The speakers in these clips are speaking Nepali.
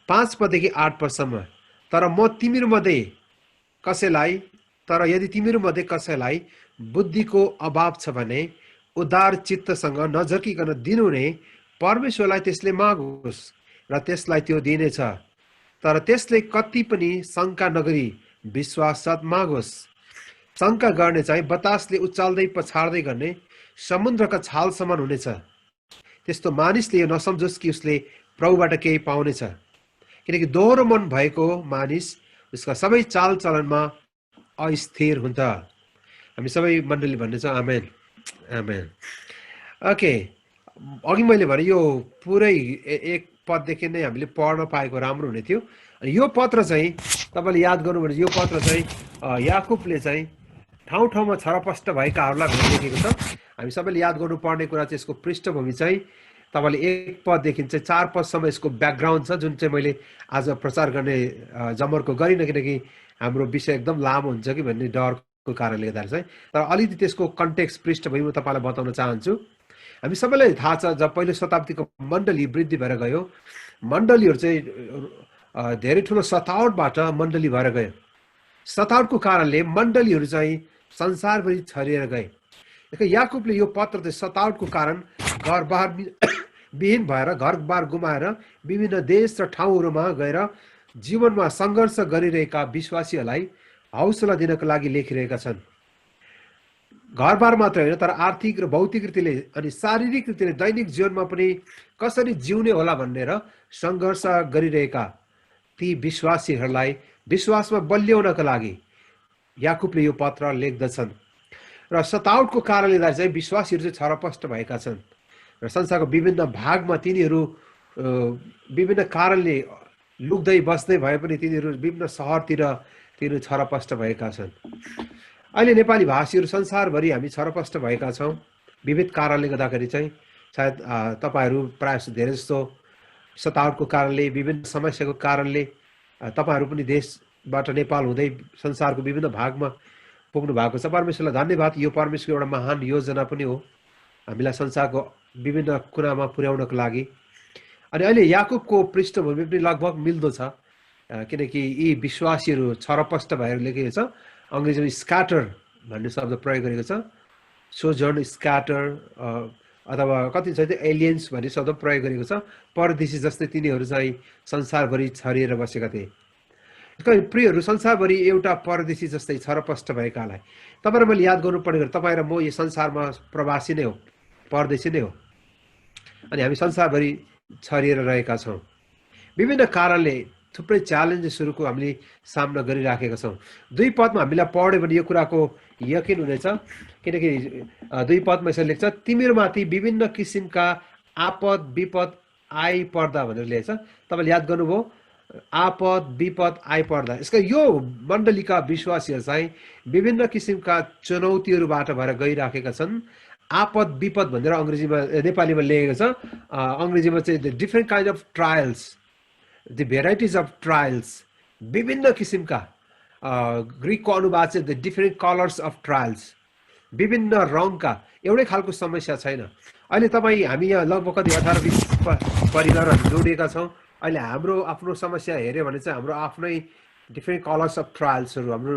5 पददेखि 8 पदसम्म। तर म तिमीहरूमध्ये कसैलाई तर यदि तिमीहरूमध्ये कसैलाई बुद्धिको अभाव छ भने उदार चित्तसँग नझर्किकन दिनुहुने परमेश्वरलाई त्यसले मागोस् र त्यसलाई त्यो दिनेछ। तर त्यसले कति पनि शङ्का नगरी विश्वाससाथ मागोस्। शङ्का गर्ने चाहिँ बतासले उचाल्दै पछाड्दै गर्ने समुद्रका छाल समान हुनेछ। त्यस्तो मानिसले यो नसम्झोस् कि उसले प्रभुबाट केही पाउनेछ, किनकि दोहोरो मन भएको मानिस उसका सबै चालचलनमा अस्थिर हुन्छ। हामी सबै मण्डली भन्नेछौँ आमेन आमेन। ओके, अघि मैले भने यो पुरै एक पददेखि नै हामीले पढ्न पाएको राम्रो हुने थियो। अनि यो पत्र चाहिँ तपाईँले याद गर्नु भने यो पत्र चाहिँ याकुबले चाहिँ ठाउँ ठाउँमा छरपष्ट भएकाहरूलाई भनेर लेखेको छ। हामी सबैले याद गर्नुपर्ने कुरा चाहिँ यसको पृष्ठभूमि चाहिँ तपाईँले 1 पददेखि चाहिँ 4 पदसम्म यसको ब्याकग्राउन्ड छ, जुन चाहिँ मैले आज प्रचार गर्ने जमर्को गरिनँ, किनकि हाम्रो विषय एकदम लामो हुन्छ कि भन्ने डरको कारणले गर्दा चाहिँ। तर अलिकति त्यसको कन्टेक्स्ट पृष्ठभूमि म तपाईँलाई बताउन चाहन्छु। हामी सबैलाई थाहा छ, जब पहिलो शताब्दीको मण्डली वृद्धि भएर गयो, मण्डलीहरू चाहिँ धेरै ठुलो सतावटबाट मण्डली भएर गयो। सतावटको कारणले मण्डलीहरू चाहिँ संसारभरि छरिएर गए। याकुबले यो पत्र चाहिँ सतावटको कारण घरबार विहीन भएर घरबार गुमाएर विभिन्न देश र ठाउँहरूमा गएर जीवनमा सङ्घर्ष गरिरहेका विश्वासीहरूलाई हौसला दिनको लागि लेखिरहेका छन्। घरबार मात्र होइन, तर आर्थिक र भौतिक रीतिले अनि शारीरिक रीतिले दैनिक जीवनमा पनि कसरी जिउने होला भनेर सङ्घर्ष गरिरहेका ती विश्वासीहरूलाई विश्वासमा बलियाउनका लागि याकुबले यो पत्र लेख्दछन्। र सतावटको कारणले चाहिँ विश्वासीहरू चाहिँ छरपष्ट भएका छन् र संसारको विभिन्न भागमा तिनीहरू विभिन्न कारणले लुक्दै बस्दै भए पनि तिनीहरू विभिन्न सहरतिर तिनीहरू छरपष्ट भएका छन्। अहिले नेपाली भाषीहरू संसारभरि हामी छरपष्ट भएका छौँ विविध कारणले गर्दाखेरि चाहिँ। सायद तपाईँहरू प्रायः जस्तो धेरै जस्तो सतावटको कारणले विभिन्न समस्याको कारणले तपाईँहरू पनि देशबाट नेपाल हुँदै संसारको विभिन्न भागमा पुग्नु भएको छ। परमेश्वरलाई धन्यवाद, यो परमेश्वरको एउटा महान योजना पनि हो हामीलाई संसारको विभिन्न कुनामा पुर्याउनको लागि। अनि अहिले याकुबको पृष्ठभूमि पनि लगभग मिल्दो छ, किनकि यी विश्वासीहरू छरपष्ट भएर लेखेको छ। अङ्ग्रेजीमा स्क्याटर भन्ने शब्द प्रयोग गरेको छ, सोजर्न स्क्याटर, अथवा कति छ त्यो एलियन्स भन्ने शब्द प्रयोग गरेको छ। परदेशी जस्तै तिनीहरू चाहिँ संसारभरि छरिएर बसेका थिए। प्रियहरू, संसारभरि एउटा परदेशी जस्तै छरपष्ट भएकालाई तपाईँहरू मैले याद गर्नुपर्ने गरी तपाईँ र म यो संसारमा प्रवासी नै हो, परदेशी नै हो। अनि हामी संसारभरि छरिएर रहेका छौँ। विभिन्न कारणले थुप्रै च्यालेन्जेसहरूको हामीले सामना गरिराखेका छौँ। 2 पदमा हामीलाई पढ्यो भने यो कुराको यकिन हुनेछ, किनकि 2 पदमा यसरी लेख्छ, तिमीहरूमाथि विभिन्न किसिमका आपद विपद आइपर्दा भनेर लेखेछ। तपाईँले याद गर्नुभयो, आपद विपद आइपर्दा। यसका यो मण्डलीका विश्वासीहरू चाहिँ विभिन्न किसिमका चुनौतीहरूबाट भएर गइराखेका छन्। आपद विपद भनेर अङ्ग्रेजीमा नेपालीमा लेखेको छ। अङ्ग्रेजीमा चाहिँ the different kind of trials, the varieties of trials, विभिन्न किसिमका। ग्रिकको अनुवाद चाहिँ the different colours of trials, विभिन्न रङका। एउटै खालको समस्या छैन। अहिले हामी यहाँ लगभग 18-20 परिवारहरू जोडिएका छौँ। अहिले हाम्रो आफ्नो समस्या हेऱ्यो भने चाहिँ हाम्रो आफ्नै डिफ्रेन्ट कलर्स अफ ट्रायल्सहरू, हाम्रो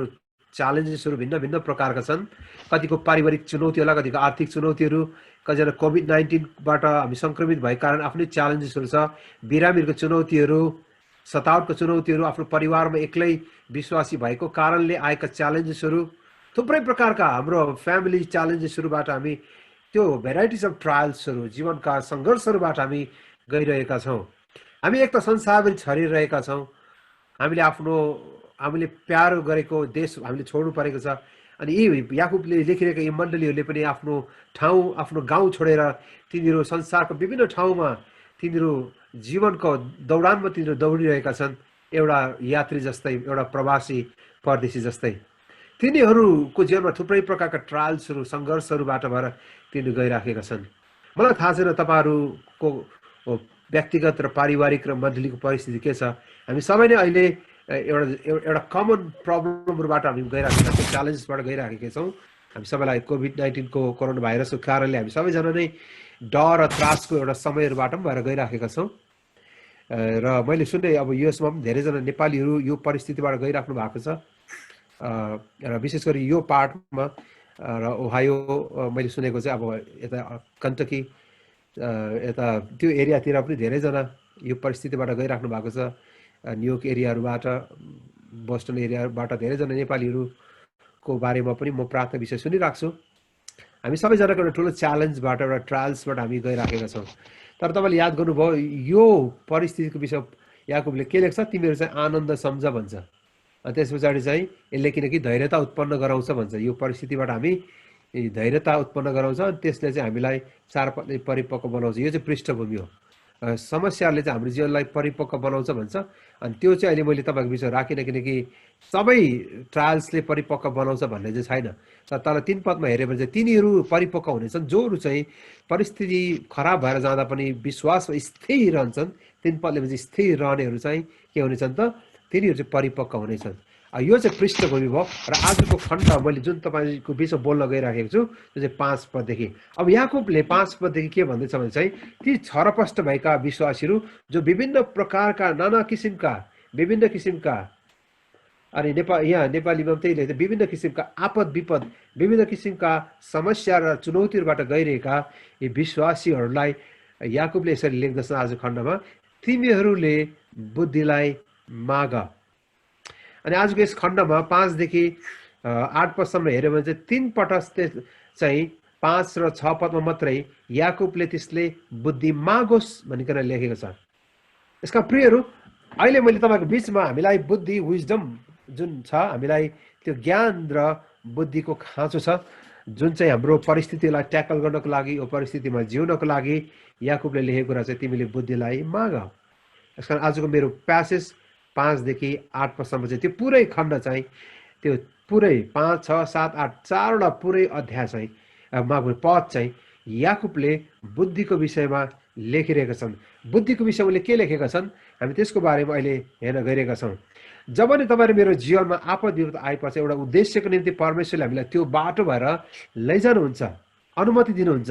च्यालेन्जेसहरू भिन्न भिन्न प्रकारका छन्। कतिको पारिवारिक चुनौती होला, कतिको आर्थिक चुनौतीहरू, कतिजना कोभिड-19बाट हामी सङ्क्रमित भएको कारण आफ्नै च्यालेन्जेसहरू छ, बिरामीहरूको चुनौतीहरू, सतावटको चुनौतीहरू, आफ्नो परिवारमा एक्लै विश्वासी भएको कारणले आएका च्यालेन्जेसहरू, थुप्रै प्रकारका हाम्रो फ्यामिली च्यालेन्जेसहरूबाट हामी त्यो भेराइटिज अफ ट्रायल्सहरू, जीवनका सङ्घर्षहरूबाट हामी गइरहेका छौँ। हामी एक त संसारभरि छरिरहेका छौँ। हामीले प्यारो गरेको देश हामीले छोड्नु परेको छ। अनि यी याकुबले लेखिरहेका यी मण्डलीहरूले पनि आफ्नो ठाउँ, आफ्नो गाउँ छोडेर तिनीहरू संसारको विभिन्न ठाउँमा तिनीहरू जीवनको दौडानमा तिनीहरू दौडिरहेका छन्, एउटा यात्री जस्तै, एउटा प्रवासी परदेशी जस्तै। तिनीहरूको जीवनमा थुप्रै प्रकारका ट्रायल्सहरू, सङ्घर्षहरूबाट भएर तिनीहरू गइराखेका छन्। मलाई थाहा छैन तपाईँहरूको व्यक्तिगत र पारिवारिक र मण्डलीको परिस्थिति के छ। हामी सबै नै अहिले एउटा कमन प्रब्लमहरूबाट हामी गइराखेका छौँ, च्यालेन्जेसबाट गइराखेका छौँ। हामी सबैलाई कोभिड-19को कोरोना भाइरसको कारणले हामी सबैजना नै डर र त्रासको एउटा समयहरूबाट पनि भएर गइराखेका छौँ। र मैले सुने अब युएसमा पनि धेरैजना नेपालीहरू यो परिस्थितिबाट गइराख्नु भएको छ र विशेष गरी यो पार्टमा र ओहायो मैले सुनेको चाहिँ अब यता कन्टकी यता त्यो एरियातिर पनि धेरैजना यो परिस्थितिबाट गइराख्नु भएको छ न्युयोर्क एरियाहरूबाट बोस्टन एरियाबाट धेरैजना नेपालीहरूको बारेमा पनि म प्रार्थना विषय सुनिरहेको छु हामी सबैजनाको एउटा ठुलो च्यालेन्जबाट एउटा ट्रायल्सबाट हामी गइराखेका छौँ तर तपाईँले याद गर्नुभयो यो परिस्थितिको विषय याकुबले के लेख्छ तिमीहरू चाहिँ आनन्द सम्झ भन्छ त्यस पछाडि चाहिँ यसले किनकि धैर्यता उत्पन्न गराउँछ भन्छ यो परिस्थितिबाट हामी धैर्यता उत्पन्न गराउँछ अनि त्यसले चाहिँ हामीलाई चारपट्टि परिपक्व बनाउँछ यो चाहिँ पृष्ठभूमि हो समस्याहरूले चाहिँ हाम्रो जीवनलाई परिपक्व बनाउँछ भन्छ अनि त्यो चाहिँ अहिले मैले तपाईँको विषय राखिनँ किनकि सबै ट्रायल्सले परिपक्व बनाउँछ भन्ने चाहिँ छैन तर 3 पदमा हेऱ्यो भने चाहिँ तिनीहरू परिपक्व हुनेछन् जोहरू चाहिँ परिस्थिति खराब भएर जाँदा पनि विश्वासमा स्थिर रहन्छन् 3 पदले भने स्थिर रहनेहरू चाहिँ के हुनेछन् त तिनीहरू चाहिँ परिपक्व हुनेछन् यो चाहिँ पृष्ठभूमि भयो र आजको खण्ड मैले जुन तपाईँको विषय बोल्न गइराखेको छु त्यो चाहिँ 5 पददेखि अब याकुबले 5 पददेखि के भन्दैछ भने चाहिँ ती छरपष्ट भएका विश्वासीहरू जो विभिन्न प्रकारका नाना किसिमका विभिन्न किसिमका अनि यहाँ नेपालीमा त्यही लेख्छ विभिन्न किसिमका आपद विपद विभिन्न किसिमका समस्या र चुनौतीहरूबाट गइरहेका यी विश्वासीहरूलाई याकुबले यसरी लेख्दछ आज खण्डमा तिमीहरूले बुद्धिलाई माग अनि आजको यस खण्डमा 5 देखि 8 पदसम्म हेऱ्यो भने चाहिँ 3 पटक चाहिँ 5 र 6 पदमा मात्रै याकुबले त्यसले बुद्धि मागोस् भनिकन लेखेको छ यसका प्रियहरू अहिले मैले तपाईँको बिचमा हामीलाई बुद्धि विजडम जुन छ हामीलाई त्यो ज्ञान र बुद्धिको खाँचो छ जुन चाहिँ हाम्रो परिस्थितिलाई ट्याकल गर्नको लागि यो परिस्थितिमा जिउनको लागि याकुबले लेखेको कुरा चाहिँ तिमीले बुद्धिलाई माग यसकारण आजको मेरो प्यासेज 5 देखि 8 पदसम्म चाहिँ त्यो पुरै खण्ड चाहिँ त्यो पुरै 5, 6, 7, 8 चारवटा पुरै अध्याय चाहिँ पद चाहिँ याकुबले बुद्धिको विषयमा लेखिरहेका छन् बुद्धिको विषयमा उनले के लेखेका छन् हामी त्यसको बारेमा अहिले हेर्न गइरहेका छौँ जब नि तपाईँ मेरो जीवनमा आपद विपद आएपछि एउटा उद्देश्यको निम्ति परमेश्वरले हामीलाई त्यो बाटो भएर लैजानुहुन्छ अनुमति दिनुहुन्छ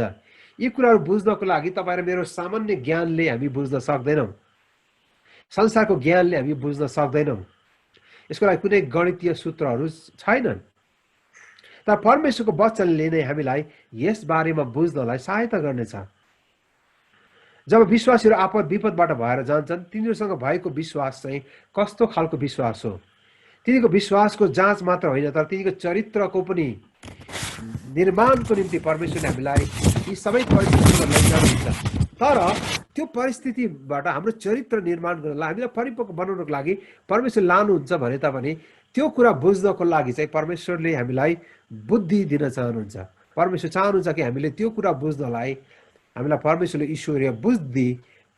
यी कुराहरू बुझ्नको लागि तपाईँ र मेरो सामान्य ज्ञानले हामी बुझ्न सक्दैनौँ संसारको ज्ञानले हामी बुझ्न सक्दैनौँ यसको लागि कुनै गणितीय सूत्रहरू छैनन् तर परमेश्वरको वचनले नै हामीलाई यस बारेमा बुझ्नलाई सहायता गर्नेछ जब विश्वासीहरू आपद विपदबाट भएर जान्छन् तिनीहरूसँग भएको विश्वास चाहिँ कस्तो खालको विश्वास हो तिनीको विश्वासको जाँच मात्र होइन तर तिनीको चरित्रको पनि निर्माणको निम्ति परमेश्वरले हामीलाई यी सबै परिस्थितिमा लैजानुहुन्छ तर त्यो परिस्थितिबाट हाम्रो चरित्र निर्माण गर्नलाई हामीलाई परिपक्व बनाउनको लागि परमेश्वर लानुहुन्छ भने तापनि त्यो कुरा बुझ्नको लागि चाहिँ परमेश्वरले हामीलाई बुद्धि दिन चाहनुहुन्छ परमेश्वर चाहनुहुन्छ कि हामीले त्यो कुरा बुझ्नलाई हामीलाई परमेश्वरले ईश्वरीय बुद्धि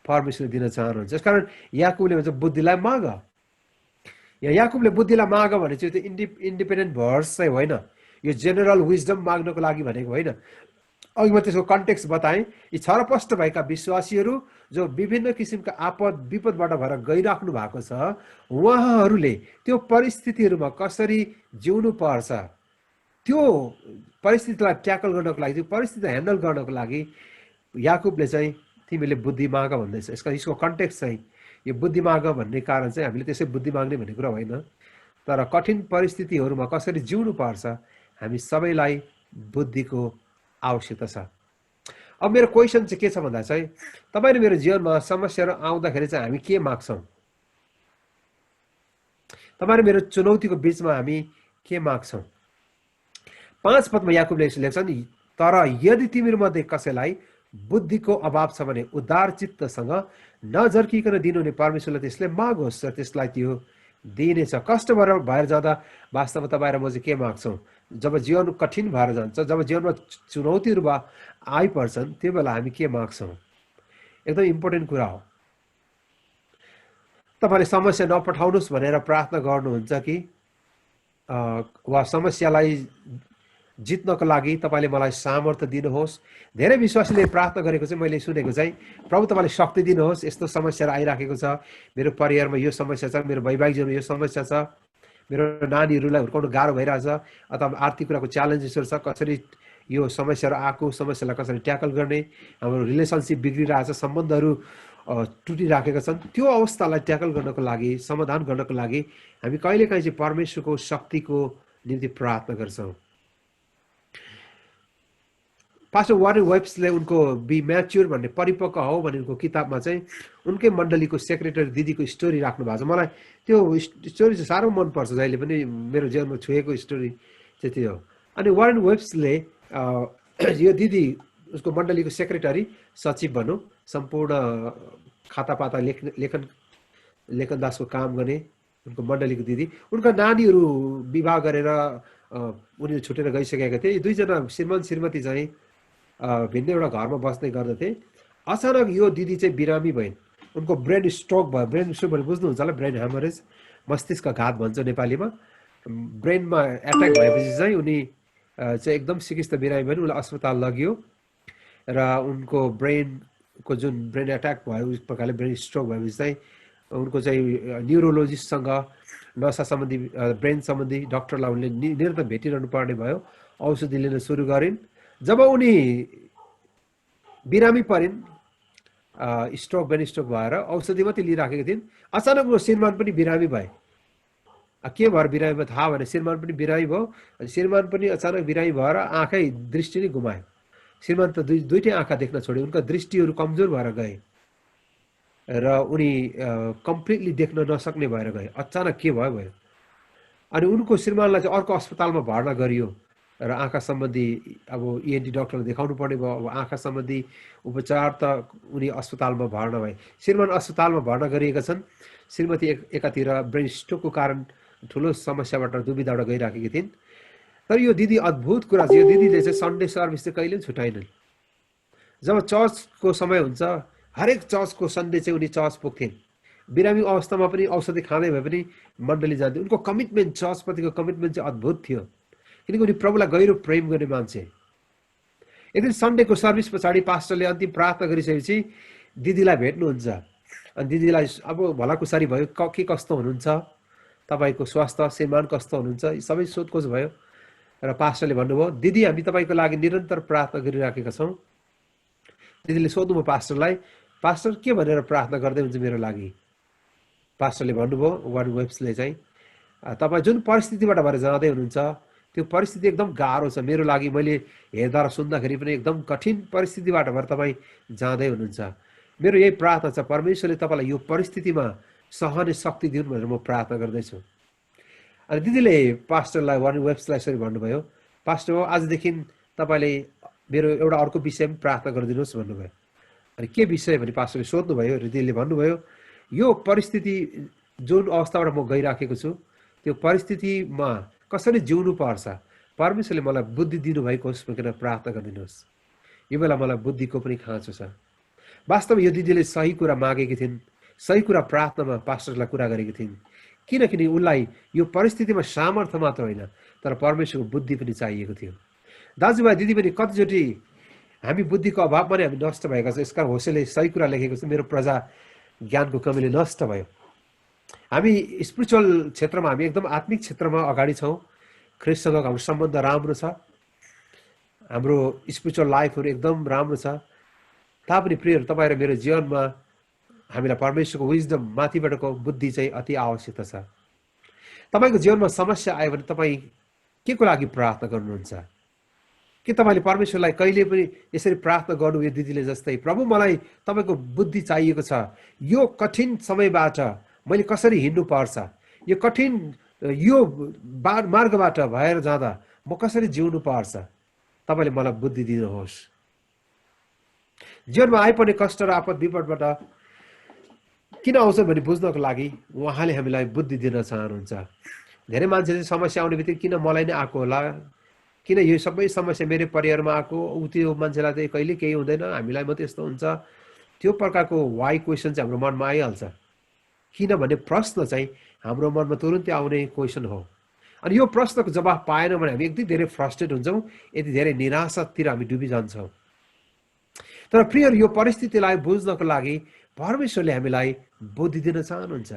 परमेश्वरले दिन चाहनुहुन्छ यसकारण याकुबले भन्छ बुद्धिलाई माग याकुबले बुद्धिलाई माग भने चाहिँ त्यो इन्डिपेन्डेन्ट भर्स चाहिँ होइन यो जेनरल विजडम माग्नको लागि भनेको होइन अघि म त्यसको कन्टेक्स्ट बताएँ यी छरपष्ट भएका विश्वासीहरू जो विभिन्न किसिमका आपद विपदबाट भएर गइराख्नु भएको छ उहाँहरूले त्यो परिस्थितिहरूमा कसरी जिउनु पर्छ त्यो परिस्थितिलाई ट्याकल गर्नको लागि त्यो परिस्थितिलाई ह्यान्डल गर्नको लागि याकुबले चाहिँ तिमीले बुद्धि माग भन्दैछ यसको कन्टेक्स्ट चाहिँ यो बुद्धि माग भन्ने कारण चाहिँ हामीले त्यसै बुद्धि माग्ने भन्ने कुरा होइन तर कठिन परिस्थितिहरूमा कसरी जिउनु पर्छ हामी सबैलाई बुद्धिको आवश्यकता छ अब मेरो क्वेसन चाहिँ के छ भन्दा चाहिँ तपाईले मेरो जीवनमा समस्याहरू आउँदाखेरि चाहिँ हामी के माग्छौँ तपाईले मेरो चुनौतीको बीचमा हामी के माग्छौँ 5 पदमा याकुबले लेख्छन् तर यदि तिमीहरूमध्ये कसैलाई बुद्धिको अभाव छ भने उदार चित्तसँग नझर्किकन दिनुहुने परमेश्वरले त्यसले मागोस् र त्यसलाई त्यो दिनेछ कष्ट भएर जाँदा वास्तवमा तपाईँ र म चाहिँ के माग्छौँ जब जीवन कठिन भएर जान्छ जब जीवनमा चुनौतीहरू आइपर्छन् त्यो बेला हामी के माग्छौँ एकदम इम्पोर्टेन्ट कुरा हो तपाईँले समस्या नपठाउनुहोस् भनेर प्रार्थना गर्नुहुन्छ कि वा समस्यालाई जित्नको लागि तपाईँले मलाई सामर्थ्य दिनुहोस् धेरै विश्वासीले प्रार्थना गरेको चाहिँ मैले सुनेको चाहिँ प्रभु तपाईँले शक्ति दिनुहोस् यस्तो समस्याहरू आइराखेको छ मेरो परिवारमा यो समस्या छ मेरो वैवाहिक जीवनमा यो समस्या छ मेरो नानीहरूलाई हुर्काउनु गाह्रो भइरहेछ अथवा आर्थिक कुराको च्यालेन्जेसहरू छ कसरी यो समस्याहरू आएको समस्यालाई कसरी ट्याकल गर्ने हाम्रो रिलेसनसिप बिग्रिरहेछ सम्बन्धहरू टुटिराखेका छन्। त्यो अवस्थालाई ट्याकल गर्नको लागि, समाधान गर्नको लागि हामी कहिलेकाहीँ चाहिँ परमेश्वरको शक्तिको निम्ति प्रार्थना गर्छौँ। पास्टर वारेन वेब्सले उनको बी म्याच्योर भन्ने परिपक्व हो भन्ने उनको किताबमा चाहिँ उनकै मण्डलीको सेक्रेटरी दिदीको स्टोरी राख्नु भएको छ। मलाई त्यो स्टोरी चाहिँ साह्रो मनपर्छ, जहिले पनि मेरो जीवनमा छुएको स्टोरी चाहिँ त्यो हो। अनि वारेन वेब्सले यो दिदी उसको मण्डलीको सेक्रेटरी, सचिव भनौँ, सम्पूर्ण खातापाता लेखनदासको काम गर्ने उनको मण्डलीको दिदी, उनका नानीहरू विवाह गरेर उनीहरू छुटेर गइसकेका थिए। दुईजना श्रीमान श्रीमती चाहिँ भिन्न एउटा घरमा बस्दै गर्दथे। अचानक यो दिदी चाहिँ बिरामी भइन्। उनको ब्रेन स्ट्रोक भयो। ब्रेन स्ट्रोक भने बुझ्नुहुन्छ होला, ब्रेन ह्यामरेज, मस्तिष्क घात भन्छ नेपालीमा। ब्रेनमा एट्याक भएपछि चाहिँ उनी चाहिँ एकदम सिकिस्त बिरामी भइन्। उसलाई अस्पताल लगियो र उनको ब्रेनको जुन ब्रेन एट्याक भयो, उस प्रकारले ब्रेन स्ट्रोक भएपछि चाहिँ उनको चाहिँ न्युरोलोजिस्टसँग, नसा सम्बन्धी, ब्रेन सम्बन्धी डक्टरलाई उनले निरन्तर भेटिरहनु पर्ने भयो। औषधि लिन सुरु गरिन्। जब उनी बिरामी परिन्, ब्रेन स्ट्रोक भएर औषधि मात्रै लिइराखेको थिइन्, अचानक उनको श्रीमान पनि बिरामी भए। के भएर बिरामी भयो थाहा भएन। श्रीमान पनि बिरामी भयो। श्रीमान पनि अचानक बिरामी भएर आँखै दृष्टि नै गुमायो। श्रीमान त दुईटै आँखा देख्न छोड्यो। उनका दृष्टिहरू कमजोर भएर गए र उनी कम्प्लिटली देख्न नसक्ने भएर गए। अचानक के भयो। अनि उनको श्रीमानलाई चाहिँ अर्को अस्पतालमा भर्ना गरियो र आँखा सम्बन्धी अब इएनटी डक्टरलाई देखाउनु पर्ने भयो। अब आँखा सम्बन्धी उपचार त उनी अस्पतालमा भर्ना भए। श्रीमान अस्पतालमा भर्ना गरिएका छन्। श्रीमती एकातिर ब्रेन स्ट्रोकको कारण ठुलो समस्याबाट दुविधाबाट गइराखेकी थिइन्। तर यो दिदी अद्भुत कुरा चाहिँ, यो दिदीले चाहिँ सन्डे सर्भिस चाहिँ कहिले पनि छुटाइनन्। जब चर्चको समय हुन्छ, हरेक चर्चको सन्डे चाहिँ उनी चर्च पुग्थिन्। बिरामी अवस्थामा पनि औषधि खाँदै भए पनि मण्डली जान्थे। उनको कमिटमेन्ट, चर्चप्रतिको कमिटमेन्ट चाहिँ अद्भुत थियो, किनकि उनी प्रभुलाई गहिरो प्रेम गर्ने मान्छे। एक दिन सन्डेको सर्भिस पछाडि पास्टरले अन्तिम प्रार्थना गरिसकेपछि दिदीलाई भेट्नुहुन्छ। अनि दिदीलाई अब भलाकुसारी भयो, के कस्तो हुनुहुन्छ, तपाईँको स्वास्थ्य, श्रीमान कस्तो हुनुहुन्छ, सबै सोधखोज भयो। र पास्टरले भन्नुभयो, दिदी हामी तपाईँको लागि निरन्तर प्रार्थना गरिराखेका छौँ। दिदीले सोध्नुभयो पास्टरलाई, पास्टर के भनेर प्रार्थना गर्दै हुन्छ मेरो लागि? पास्टरले भन्नुभयो, वारेन वेब्सले चाहिँ, तपाईँ जुन परिस्थितिबाट भएर जाँदै हुनुहुन्छ त्यो परिस्थिति एकदम गाह्रो छ मेरो लागि। मैले हेर्दा र सुन्दाखेरि पनि एकदम कठिन परिस्थितिबाट भएर तपाईँ जाँदै हुनुहुन्छ। मेरो यही प्रार्थना छ, परमेश्वरले तपाईँलाई यो परिस्थितिमा सहने शक्ति दिउन् भनेर म प्रार्थना गर्दैछु। अनि दिदीले पास्टरलाई, वारेन वेब्सलाई यसरी भन्नुभयो, पास्टर हो, आजदेखि तपाईँले मेरो एउटा अर्को विषयमा प्रार्थना गरिदिनुहोस् भन्नुभयो। अनि के विषय भने पास्टरले सोध्नुभयो र दिदीले भन्नुभयो, यो परिस्थिति जुन अवस्थाबाट म गइराखेको छु त्यो परिस्थितिमा कसरी जिउनु पर्छ, परमेश्वरले मलाई बुद्धि दिनुभएको होस् भनेर प्रार्थना गरिदिनुहोस्। यो बेला मलाई बुद्धिको पनि खाँचो छ। वास्तवमा यो दिदीले सही कुरा मागेकी थिइन्, सही कुरा प्रार्थनामा पास्टरलाई कुरा गरेकी थिइन्, किनकि उनलाई यो परिस्थितिमा सामर्थ्य मात्र होइन तर परमेश्वरको बुद्धि पनि चाहिएको थियो। दाजुभाइ दिदीबहिनी, कतिचोटि हामी बुद्धिको अभावमा नै हामी नष्ट भएका छौँ। यसका होसेले सही कुरा लेखेको छ, मेरो प्रजा ज्ञानको कमीले नष्ट भयो। हामी स्पिरिचुअल क्षेत्रमा, हामी एकदम आत्मिक क्षेत्रमा अगाडि छौँ। ख्रिस्टसँग हाम्रो सम्बन्ध राम्रो छ, हाम्रो स्पिरिचुअल लाइफहरू एकदम राम्रो छ। तापनि प्रियहरू, तपाईँ र मेरो जीवनमा हामीलाई परमेश्वरको विजडम, माथिबाटको बुद्धि चाहिँ अति आवश्यकता छ। तपाईँको जीवनमा समस्या आयो भने तपाईँ के को लागि प्रार्थना गर्नुहुन्छ? के तपाईँले परमेश्वरलाई कहिले पनि यसरी प्रार्थना गर्नु, यो दिदीले जस्तै, प्रभु मलाई तपाईँको बुद्धि चाहिएको छ, यो कठिन समयबाट मैले कसरी हिँड्नु पर्छ, यो कठिन यो मार्गबाट भएर जाँदा म कसरी जिउनु पर्छ, तपाईँले मलाई बुद्धि दिनुहोस्। जीवनमा आइपर्ने कष्ट र आपद विपदबाट किन आउँछ भने बुझ्नको लागि उहाँले हामीलाई बुद्धि दिन चाहनुहुन्छ। धेरै मान्छेले समस्या आउने बित्तिकै किन मलाई नै आएको होला, किन यो सबै समस्या मेरो परिवारमा आएको, त्यो मान्छेलाई चाहिँ कहिले केही हुँदैन, हामीलाई मात्रै यस्तो हुन्छ, त्यो प्रकारको वाइ क्वेसन चाहिँ हाम्रो मनमा आइहाल्छ। किनभने प्रश्न चाहिँ हाम्रो मनमा तुरुन्तै आउने क्वेसन हो। अनि यो प्रश्नको जवाफ पाएन भने हामी यति धेरै फ्रस्ट्रेट हुन्छौँ, यति धेरै निराशातिर हामी डुबिजान्छौँ। तर प्रिय, यो परिस्थितिलाई बुझ्नको लागि परमेश्वरले हामीलाई बुद्धि दिन चाहनुहुन्छ।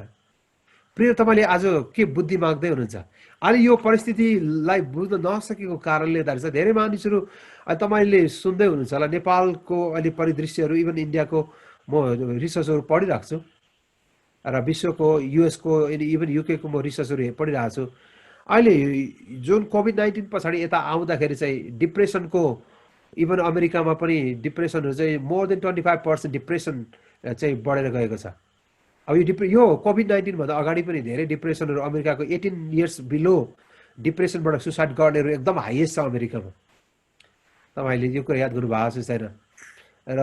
प्रिय, तपाईँले आज के बुद्धि माग्दै हुनुहुन्छ? अहिले यो परिस्थितिलाई बुझ्न नसकेको कारणले गर्दा धेरै मानिसहरू, तपाईँले सुन्दै हुनुहुन्छ होला, नेपालको अहिले परिदृश्यहरू, इभन इन्डियाको म रिसर्चहरू पढिरहेको छु र विश्वको युएसको इभन युकेको म रिसर्चहरू पढिरहेको छु। अहिले जुन कोभिड-19 पछाडि यता आउँदाखेरि चाहिँ डिप्रेसनको इभन अमेरिकामा पनि डिप्रेसनहरू चाहिँ मोर देन 25% डिप्रेसन चाहिँ बढेर गएको छ। अब यो कोभिड-19 भन्दा अगाडि पनि धेरै डिप्रेसनहरू अमेरिकाको 18 इयर्स बिलो डिप्रेसनबाट सुसाइड गर्नेहरू एकदम हाइएस्ट छ अमेरिकामा। तपाईँले यो कुरा याद गर्नुभएको छ छैन? र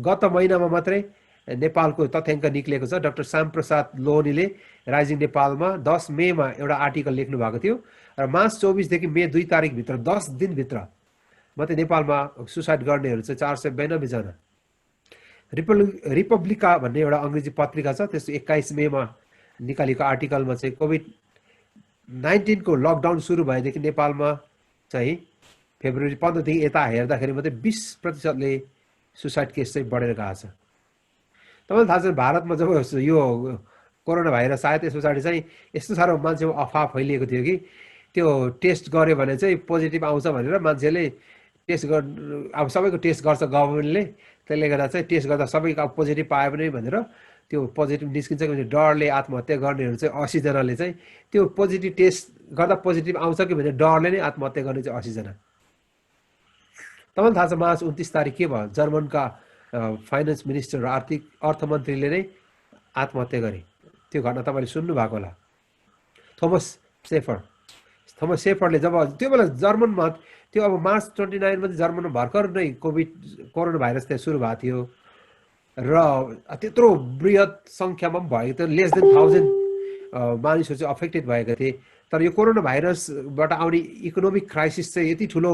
गत महिनामा मात्रै नेपालको तथ्याङ्क निक्लेको छ। डाक्टर श्यामप्रसाद लोहनीले राइजिङ नेपालमा 10 मेमा एउटा आर्टिकल लेख्नु भएको थियो र मार्च 24 देखि मे 2 तारिकभित्र 10 दिनभित्र मात्रै नेपालमा सुसाइड गर्नेहरू चाहिँ 492 जना। रिपब्लिका भन्ने एउटा अङ्ग्रेजी पत्रिका छ, त्यस 21 मेमा निकालेको आर्टिकलमा चाहिँ कोभिड-19 को लकडाउन सुरु भएदेखि नेपालमा चाहिँ फेब्रुअरी 15 देखि यता हेर्दाखेरि मात्रै 20%ले सुसाइड केस चाहिँ बढेर गएको छ। तपाईँलाई थाहा छ भारतमा जब यो कोरोना भाइरस आयो त्यस पछाडि चाहिँ यस्तो साह्रो मान्छेमा अफवाह फैलिएको थियो कि त्यो टेस्ट गर्यो भने चाहिँ पोजिटिभ आउँछ भनेर मान्छेले टेस्ट अब सबैको टेस्ट गर्छ गभर्मेन्टले, त्यसले गर्दा चाहिँ टेस्ट गर्दा सबैको अब पोजिटिभ पायो भने भनेर त्यो पोजिटिभ निस्किन्छ कि डरले आत्महत्या गर्नेहरू चाहिँ 80 जनाले चाहिँ त्यो पोजिटिभ टेस्ट गर्दा पोजिटिभ आउँछ कि भने डरले नै आत्महत्या गर्ने चाहिँ 80 जना। तपाईँलाई थाहा छ मार्च 29 तारिक के भयो? जर्मनका फाइनेन्स मिनिस्टर र अर्थमन्त्रीले नै आत्महत्या गरे। त्यो घटना तपाईँले सुन्नु भएको होला। थोमस सेफरले जब त्यो बेला जर्मनमा त्यो अब मार्च 29 मा जर्मनमा भर्खर नै कोरोना भाइरस त्यहाँ सुरु भएको थियो र त्यत्रो बृहत सङ्ख्यामा पनि भएको थियो, लेस देन 1000 मानिसहरू चाहिँ अफेक्टेड भएका थिए। तर यो कोरोना भाइरसबाट आउने इकोनोमिक क्राइसिस चाहिँ यति ठुलो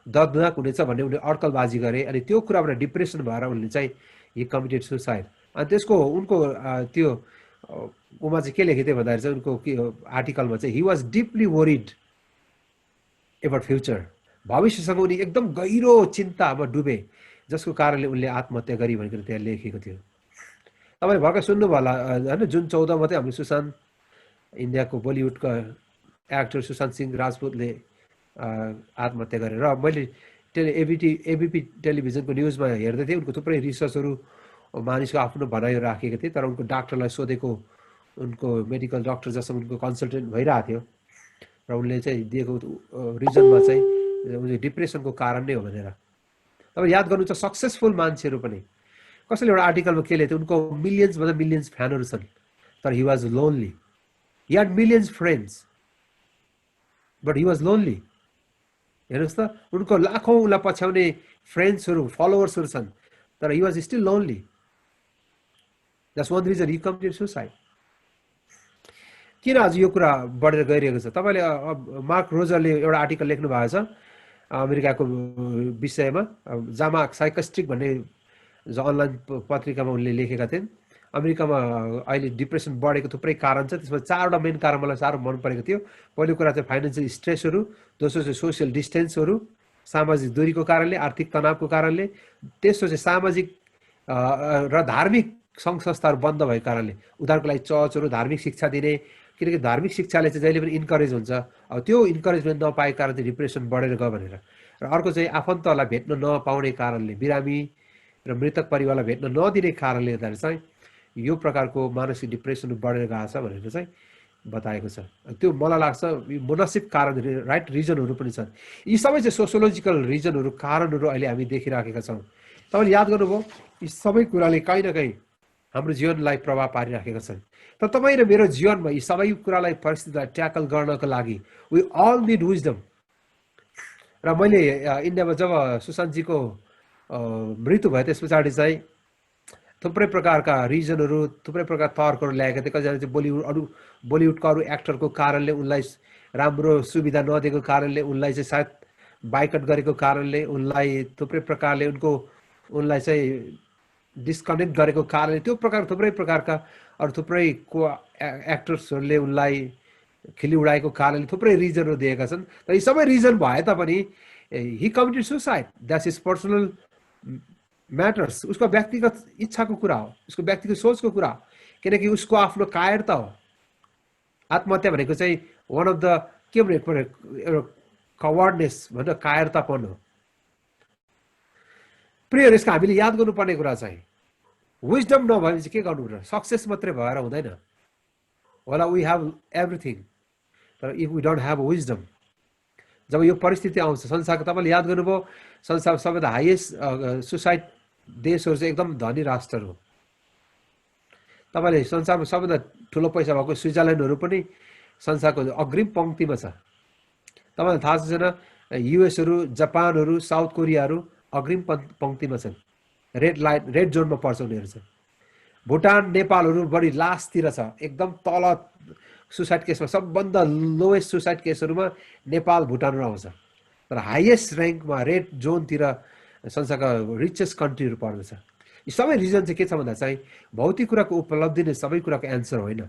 दर्दनाक हुनेछ भन्ने उनले अड्कलबाजी गरे अनि त्यो कुराबाट डिप्रेसन भएर उनले चाहिँ हि कमिटेड सुसाइड। अनि त्यसको उनको त्यो उमा चाहिँ के लेखेको थियो भन्दाखेरि चाहिँ उनको के आर्टिकलमा चाहिँ he was deeply worried about future, भविष्यसँग उनी एकदम गहिरो चिन्तामा डुबे जसको कारणले उनले आत्महत्या गरी भनेर त्यहाँ लेखेको थियो। तपाईँले भर्खर सुन्नुभयो होला होइन, जुन 14 मात्रै हाम्रो सुशान्त इन्डियाको बलिउडका एक्टर सुशान्त सिंह राजपुतले आत्महत्या गरे। र मैले एबिपी टेलिभिजनको न्युजमा हेर्दै थिएँ, उनको थुप्रै रिसर्चहरू मानिसको आफ्नो भनाइहरू राखेको थिए, तर उनको डाक्टरलाई सोधेको उनको मेडिकल डाक्टर जसँग उनको कन्सल्टेन्ट भइरहेको थियो र उनले चाहिँ दिएको रिजनमा चाहिँ उनले डिप्रेसनको कारण नै हो भनेर। अब याद गर्नु छ सक्सेसफुल मान्छेहरू पनि कसैले एउटा आर्टिकलमा के लेख्थ्यो, उनको मिलियन्सभन्दा मिलियन्स फ्यानहरू छन् तर he was lonely. He had millions friends but he was lonely. हेर्नुहोस् त, उनको लाखौँ उसलाई पछ्याउने फ्रेन्ड्सहरू फलोवर्सहरू छन् तर he was still lonely. That's one reason he committed suicide. किन आज यो कुरा बढेर गइरहेको छ? तपाईँले मार्क रोजरले एउटा आर्टिकल लेख्नु भएको छ अमेरिकाको विषयमा, जामा साइकेस्ट्रिक भन्ने अनलाइन पत्रिकामा उनले लेखेका थिए। अमेरिकामा अहिले डिप्रेसन बढेको थुप्रै कारण छ, त्यसमा 4वटा मेन कारण मलाई साह्रो मन परेको थियो। पहिलो कुरा चाहिँ फाइनेन्सियल स्ट्रेसहरू, दोस्रो चाहिँ सोसियल डिस्टेन्सहरू, सामाजिक दूरीको कारणले, आर्थिक तनावको कारणले, तेस्रो चाहिँ सामाजिक र धार्मिक सङ्घ संस्थाहरू बन्द भएको कारणले। उदाहरणको लागि चर्चहरू धार्मिक शिक्षा दिने, किनकि धार्मिक शिक्षाले चाहिँ जहिले पनि इन्करेज हुन्छ, अब त्यो इन्करेजमेन्ट नपाएको कारण चाहिँ डिप्रेसन बढेर गयो भनेर। र अर्को चाहिँ आफन्तहरूलाई भेट्न नपाउने कारणले, बिरामी र मृतक परिवारलाई भेट्न नदिने कारणले गर्दा चाहिँ यो प्रकारको मानसिक डिप्रेसन बढेर गएको छ भनेर चाहिँ बताएको छ। त्यो मलाई लाग्छ मुनासिब कारण, राइट रिजनहरू पनि छन्। यी सबै चाहिँ सोसियोलोजिकल रिजनहरू, कारणहरू अहिले हामी देखिराखेका छौँ। तपाईँले याद गर्नुभयो यी सबै कुराले कहीँ न कहीँ हाम्रो जीवनलाई प्रभाव पारिराखेका छन्। तर तपाईँ र मेरो जीवनमा यी सबै कुरालाई, परिस्थितिलाई ट्याकल गर्नको लागि वी अल निड विजडम। र मैले इन्डियामा जब सुशान्तजीको मृत्यु भयो त्यस पछाडि चाहिँ थुप्रै प्रकारका रिजनहरू, थुप्रै प्रकार तर्कहरू ल्याएका थिए। कतिजना चाहिँ बलिउडको अरू एक्टरको कारणले, उनलाई राम्रो सुविधा नदिएको कारणले, उनलाई चाहिँ सायद बाइकट गरेको कारणले, उनलाई थुप्रै प्रकारले उनलाई चाहिँ डिस्कनेक्ट गरेको कारणले, त्यो प्रकार थुप्रै प्रकारका अरू थुप्रै एक्टर्सहरूले उनलाई खिली उडाएको कारणले थुप्रै रिजनहरू दिएका छन्। तर यी सबै रिजन भए तापनि he committed suicide, that's is personal matters. उसको व्यक्तिगत इच्छाको कुरा हो, उसको व्यक्तिगत सोचको कुरा हो, किनकि उसको आफ्नो कायरता हो। आत्महत्या भनेको चाहिँ वान अफ द के भनेको एउटा कवर्डनेस भनेर कायरतापन हो। प्रिय, यसको हामीले याद गर्नुपर्ने कुरा चाहिँ विजडम नभए चाहिँ के गर्नु र सक्सेस मात्रै भएर हुँदैन होला वी हेभ एभ्रिथिङ तर if we don't have wisdom जब यो परिस्थिति आउँछ संसारको तपाईँले याद गर्नुभयो संसारको सबैभन्दा हाइएस्ट सुसाइड देशहरू चाहिँ एकदम धनी राष्ट्रहरू हो तपाईँले संसारमा सबैभन्दा ठुलो पैसा भएको स्विजरल्यान्डहरू पनि संसारको अग्रिम पङ्क्तिमा छ तपाईँलाई थाहा छैन युएसहरू जापानहरू साउथ कोरियाहरू अग्रिम पङ्क्तिमा छन् रेड जोनमा पर्छ उनीहरू चाहिँ भुटान नेपालहरू बढी लास्टतिर छ एकदम तल सुसाइड केसमा सबभन्दा लोएस्ट सुसाइड केसहरूमा नेपाल भुटानहरू आउँछ तर हाइएस्ट ऱ्याङ्कमा रेड जोनतिर संसारका रिचेस्ट कन्ट्रीहरू पर्दछ यी सबै रिजन चाहिँ के छ भन्दा चाहिँ भौतिक कुराको उपलब्धि नै सबै कुराको एन्सर होइन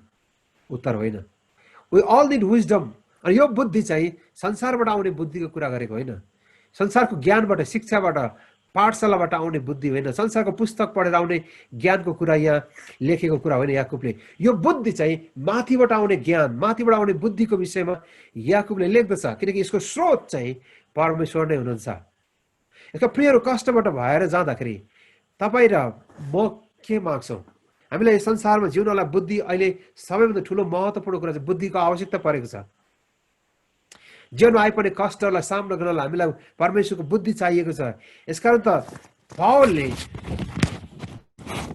उत्तर होइन वी अल निड विजडम अनि यो बुद्धि चाहिँ संसारबाट आउने बुद्धिको कुरा गरेको होइन संसारको ज्ञानबाट शिक्षाबाट पाठशालाबाट आउने बुद्धि होइन संसारको पुस्तक पढेर आउने ज्ञानको कुरा यहाँ लेखेको कुरा होइन याकुबले यो बुद्धि चाहिँ माथिबाट आउने ज्ञान माथिबाट आउने बुद्धिको विषयमा याकुबले लेख्दछ किनकि यसको स्रोत चाहिँ परमेश्वर नै हुनुहुन्छ यसको प्रियहरू कष्टबाट भएर जाँदाखेरि तपाईँ र म के माग्छौँ हामीलाई यस संसारमा जिउनलाई बुद्धि अहिले सबैभन्दा ठुलो महत्त्वपूर्ण कुरा चाहिँ बुद्धिको आवश्यकता परेको छ जीवनमा आइपर्ने कष्टहरूलाई सामना गर्नलाई हामीलाई परमेश्वरको बुद्धि चाहिएको छ यसकारण त पावलले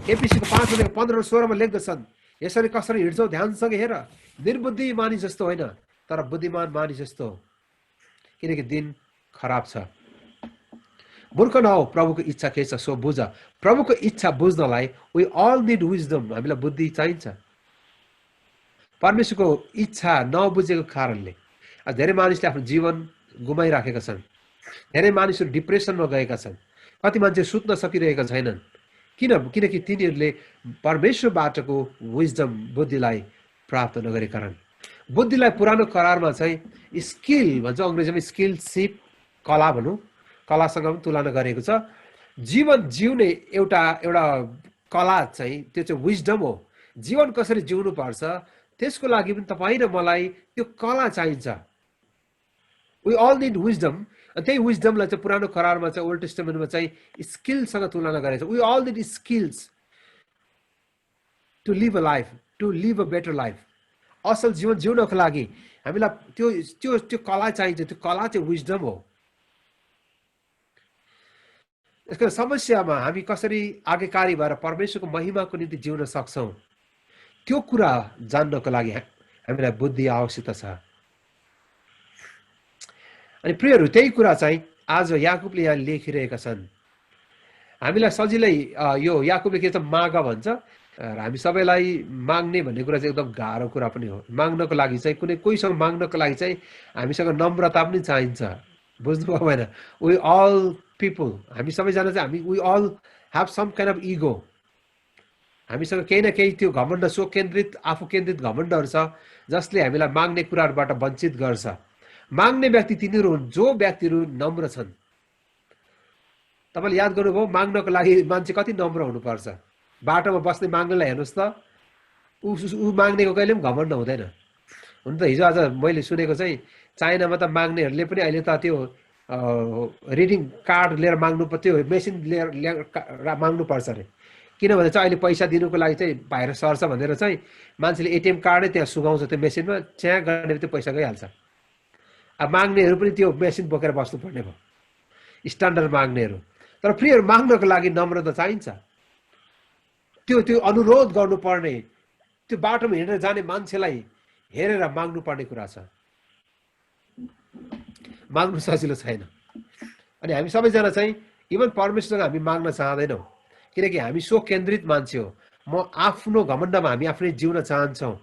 एफिसीको 5:15-16 लेख्दछन् यसरी कसरी हिँड्छौ ध्यानसँग हेर निर्बुद्धि मानिस जस्तो होइन तर बुद्धिमान मानिस जस्तो किनकि दिन खराब छ मूर्ख नहो प्रभुको इच्छा के छ सो बुझ प्रभुको इच्छा बुझ्नलाई वी अल निड विजडम हामीलाई बुद्धि चाहिन्छ परमेश्वरको इच्छा नबुझेको कारणले धेरै मानिसले आफ्नो जीवन गुमाइराखेका छन् धेरै मानिसहरू डिप्रेसनमा गएका छन् कति मान्छे सुत्न सकिरहेका छैनन् किनकि तिनीहरूले परमेश्वरबाटको विजडम बुद्धिलाई प्राप्त नगरेका कारण बुद्धिलाई पुरानो करारमा चाहिँ स्किल भन्छ अङ्ग्रेजीमा स्किलसिप कला भनौँ कलासँग पनि तुलना गरेको छ जीवन जिउने एउटा कला चाहिँ त्यो चाहिँ विजडम हो जीवन कसरी जिउनु पर्छ त्यसको लागि पनि तपाईँ र मलाई त्यो कला चाहिन्छ वी अल निड विजडम अनि त्यही विजडमलाई चाहिँ पुरानो करारमा चाहिँ ओल्ड टेस्टामेन्टमा चाहिँ स्किलसँग तुलना गरेको छ we all need skills to live a life to live a better life असल जीवन जिउनको लागि हामीलाई त्यो त्यो त्यो कला चाहिन्छ त्यो कला चाहिँ विजडम हो यसको समस्यामा हामी कसरी आज्ञाकारी भएर परमेश्वरको महिमाको निम्ति जिउन सक्छौँ त्यो कुरा जान्नको लागि हामीलाई बुद्धि आवश्यकता छ अनि प्रियहरू त्यही कुरा चाहिँ आज याकुबले यहाँ लेखिरहेका छन् हामीलाई सजिलै यो याकुबले के त माग भन्छ र हामी सबैलाई माग्ने भन्ने कुरा चाहिँ एकदम गाह्रो कुरा पनि हो माग्नको लागि चाहिँ कुनै कोहीसँग माग्नको लागि चाहिँ हामीसँग नम्रता पनि चाहिन्छ बुझ्नुभयो भएन वी अल पिपल हामी सबैजना चाहिँ हामी we all have some kind of ego हामीसँग केही न केही त्यो घमण्ड स्व केन्द्रित आफू केन्द्रित घमण्डहरू छ जसले हामीलाई माग्ने कुराहरूबाट वञ्चित गर्छ माग्ने व्यक्ति तिनीहरू हुन् जो व्यक्तिहरू नम्र छन् तपाईँले याद गर्नुभयो माग्नको लागि मान्छे कति नम्र हुनुपर्छ बाटोमा बस्ने माग्नेलाई हेर्नुहोस् त ऊ माग्नेको कहिले पनि घमण्ड हुँदैन हुन त हिजो आज मैले सुनेको चाहिँ चाइनामा त माग्नेहरूले पनि अहिले त त्यो रिडिङ कार्ड लिएर माग्नु त्यो मेसिन लिएर माग्नुपर्छ अरे किनभने चाहिँ अहिले पैसा दिनुको लागि चाहिँ बाहिर सर्छ भनेर चाहिँ मान्छेले एटिएम कार्डै त्यहाँ सुगाउँछ त्यो मेसिनमा च्याँ गर्ने त्यो पैसा गइहाल्छ अब माग्नेहरू पनि त्यो मेसिन बोकेर बस्नुपर्ने भयो स्ट्यान्डर्ड माग्नेहरू तर प्रियहरू माग्नको लागि नम्रता चाहिन्छ त्यो अनुरोध गर्नुपर्ने त्यो बाटोमा हिँडेर जाने मान्छेलाई हेरेर माग्नुपर्ने कुरा छ माग्नु सजिलो छैन अनि हामी सबैजना चाहिँ इभन परमेश्वरसँग हामी माग्न चाहँदैनौँ किनकि हामी सो केन्द्रित मान्छे हो म आफ्नो घमण्डमा हामी आफै जिउन चाहन्छौँ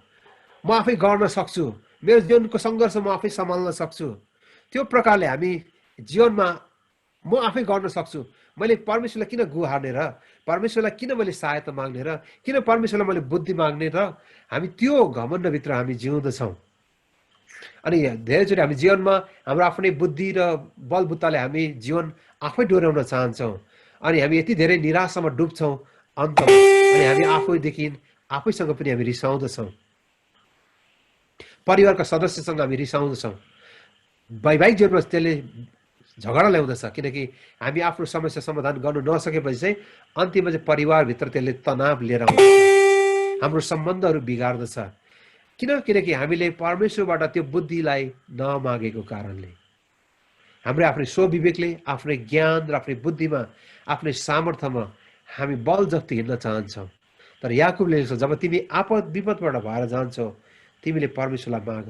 म आफै गर्न सक्छु मेरो जीवनको सङ्घर्ष म आफै सम्हाल्न सक्छु त्यो प्रकारले हामी जीवनमा म आफै गर्न सक्छु मैले परमेश्वरलाई किन गुहार्ने र परमेश्वरलाई किन मैले सहायता माग्ने र किन परमेश्वरलाई मैले बुद्धि माग्ने र हामी त्यो घमण्डभित्र हामी जिउँदछौँ अनि धेरैचोटि हामी जीवनमा हाम्रो आफ्नै बुद्धि र बलबुत्ताले हामी जीवन आफै डोर्याउन चाहन्छौँ अनि हामी यति धेरै निराशामा डुब्छौँ अन्तमा अनि हामी आफैदेखि आफैसँग पनि हामी रिसाउँदछौँ परिवारका सदस्यसँग हामी रिसाउँदछौँ वैवाहिक जीवनमा त्यसले झगडा ल्याउँदछ, किनकि हामी आफ्नो समस्या समाधान गर्नु नसकेपछि चाहिँ अन्तिममा चाहिँ परिवारभित्र त्यसले तनाव लिएर आउँदछ, हाम्रो सम्बन्धहरू बिगार्दछ। किनकि हामीले परमेश्वरबाट त्यो बुद्धिलाई नमागेको कारणले। हाम्रो आफ्नै स्वविवेकले, आफ्नै ज्ञान र आफ्नै बुद्धिमा, आफ्नै सामर्थ्यमा हामी बल जति हिँड्न चाहन्छौँ। तर याकुबले लेख्छ, जब तिमी आपद विपदबाट भएर जान्छौ तिमीले परमेश्वरलाई माग।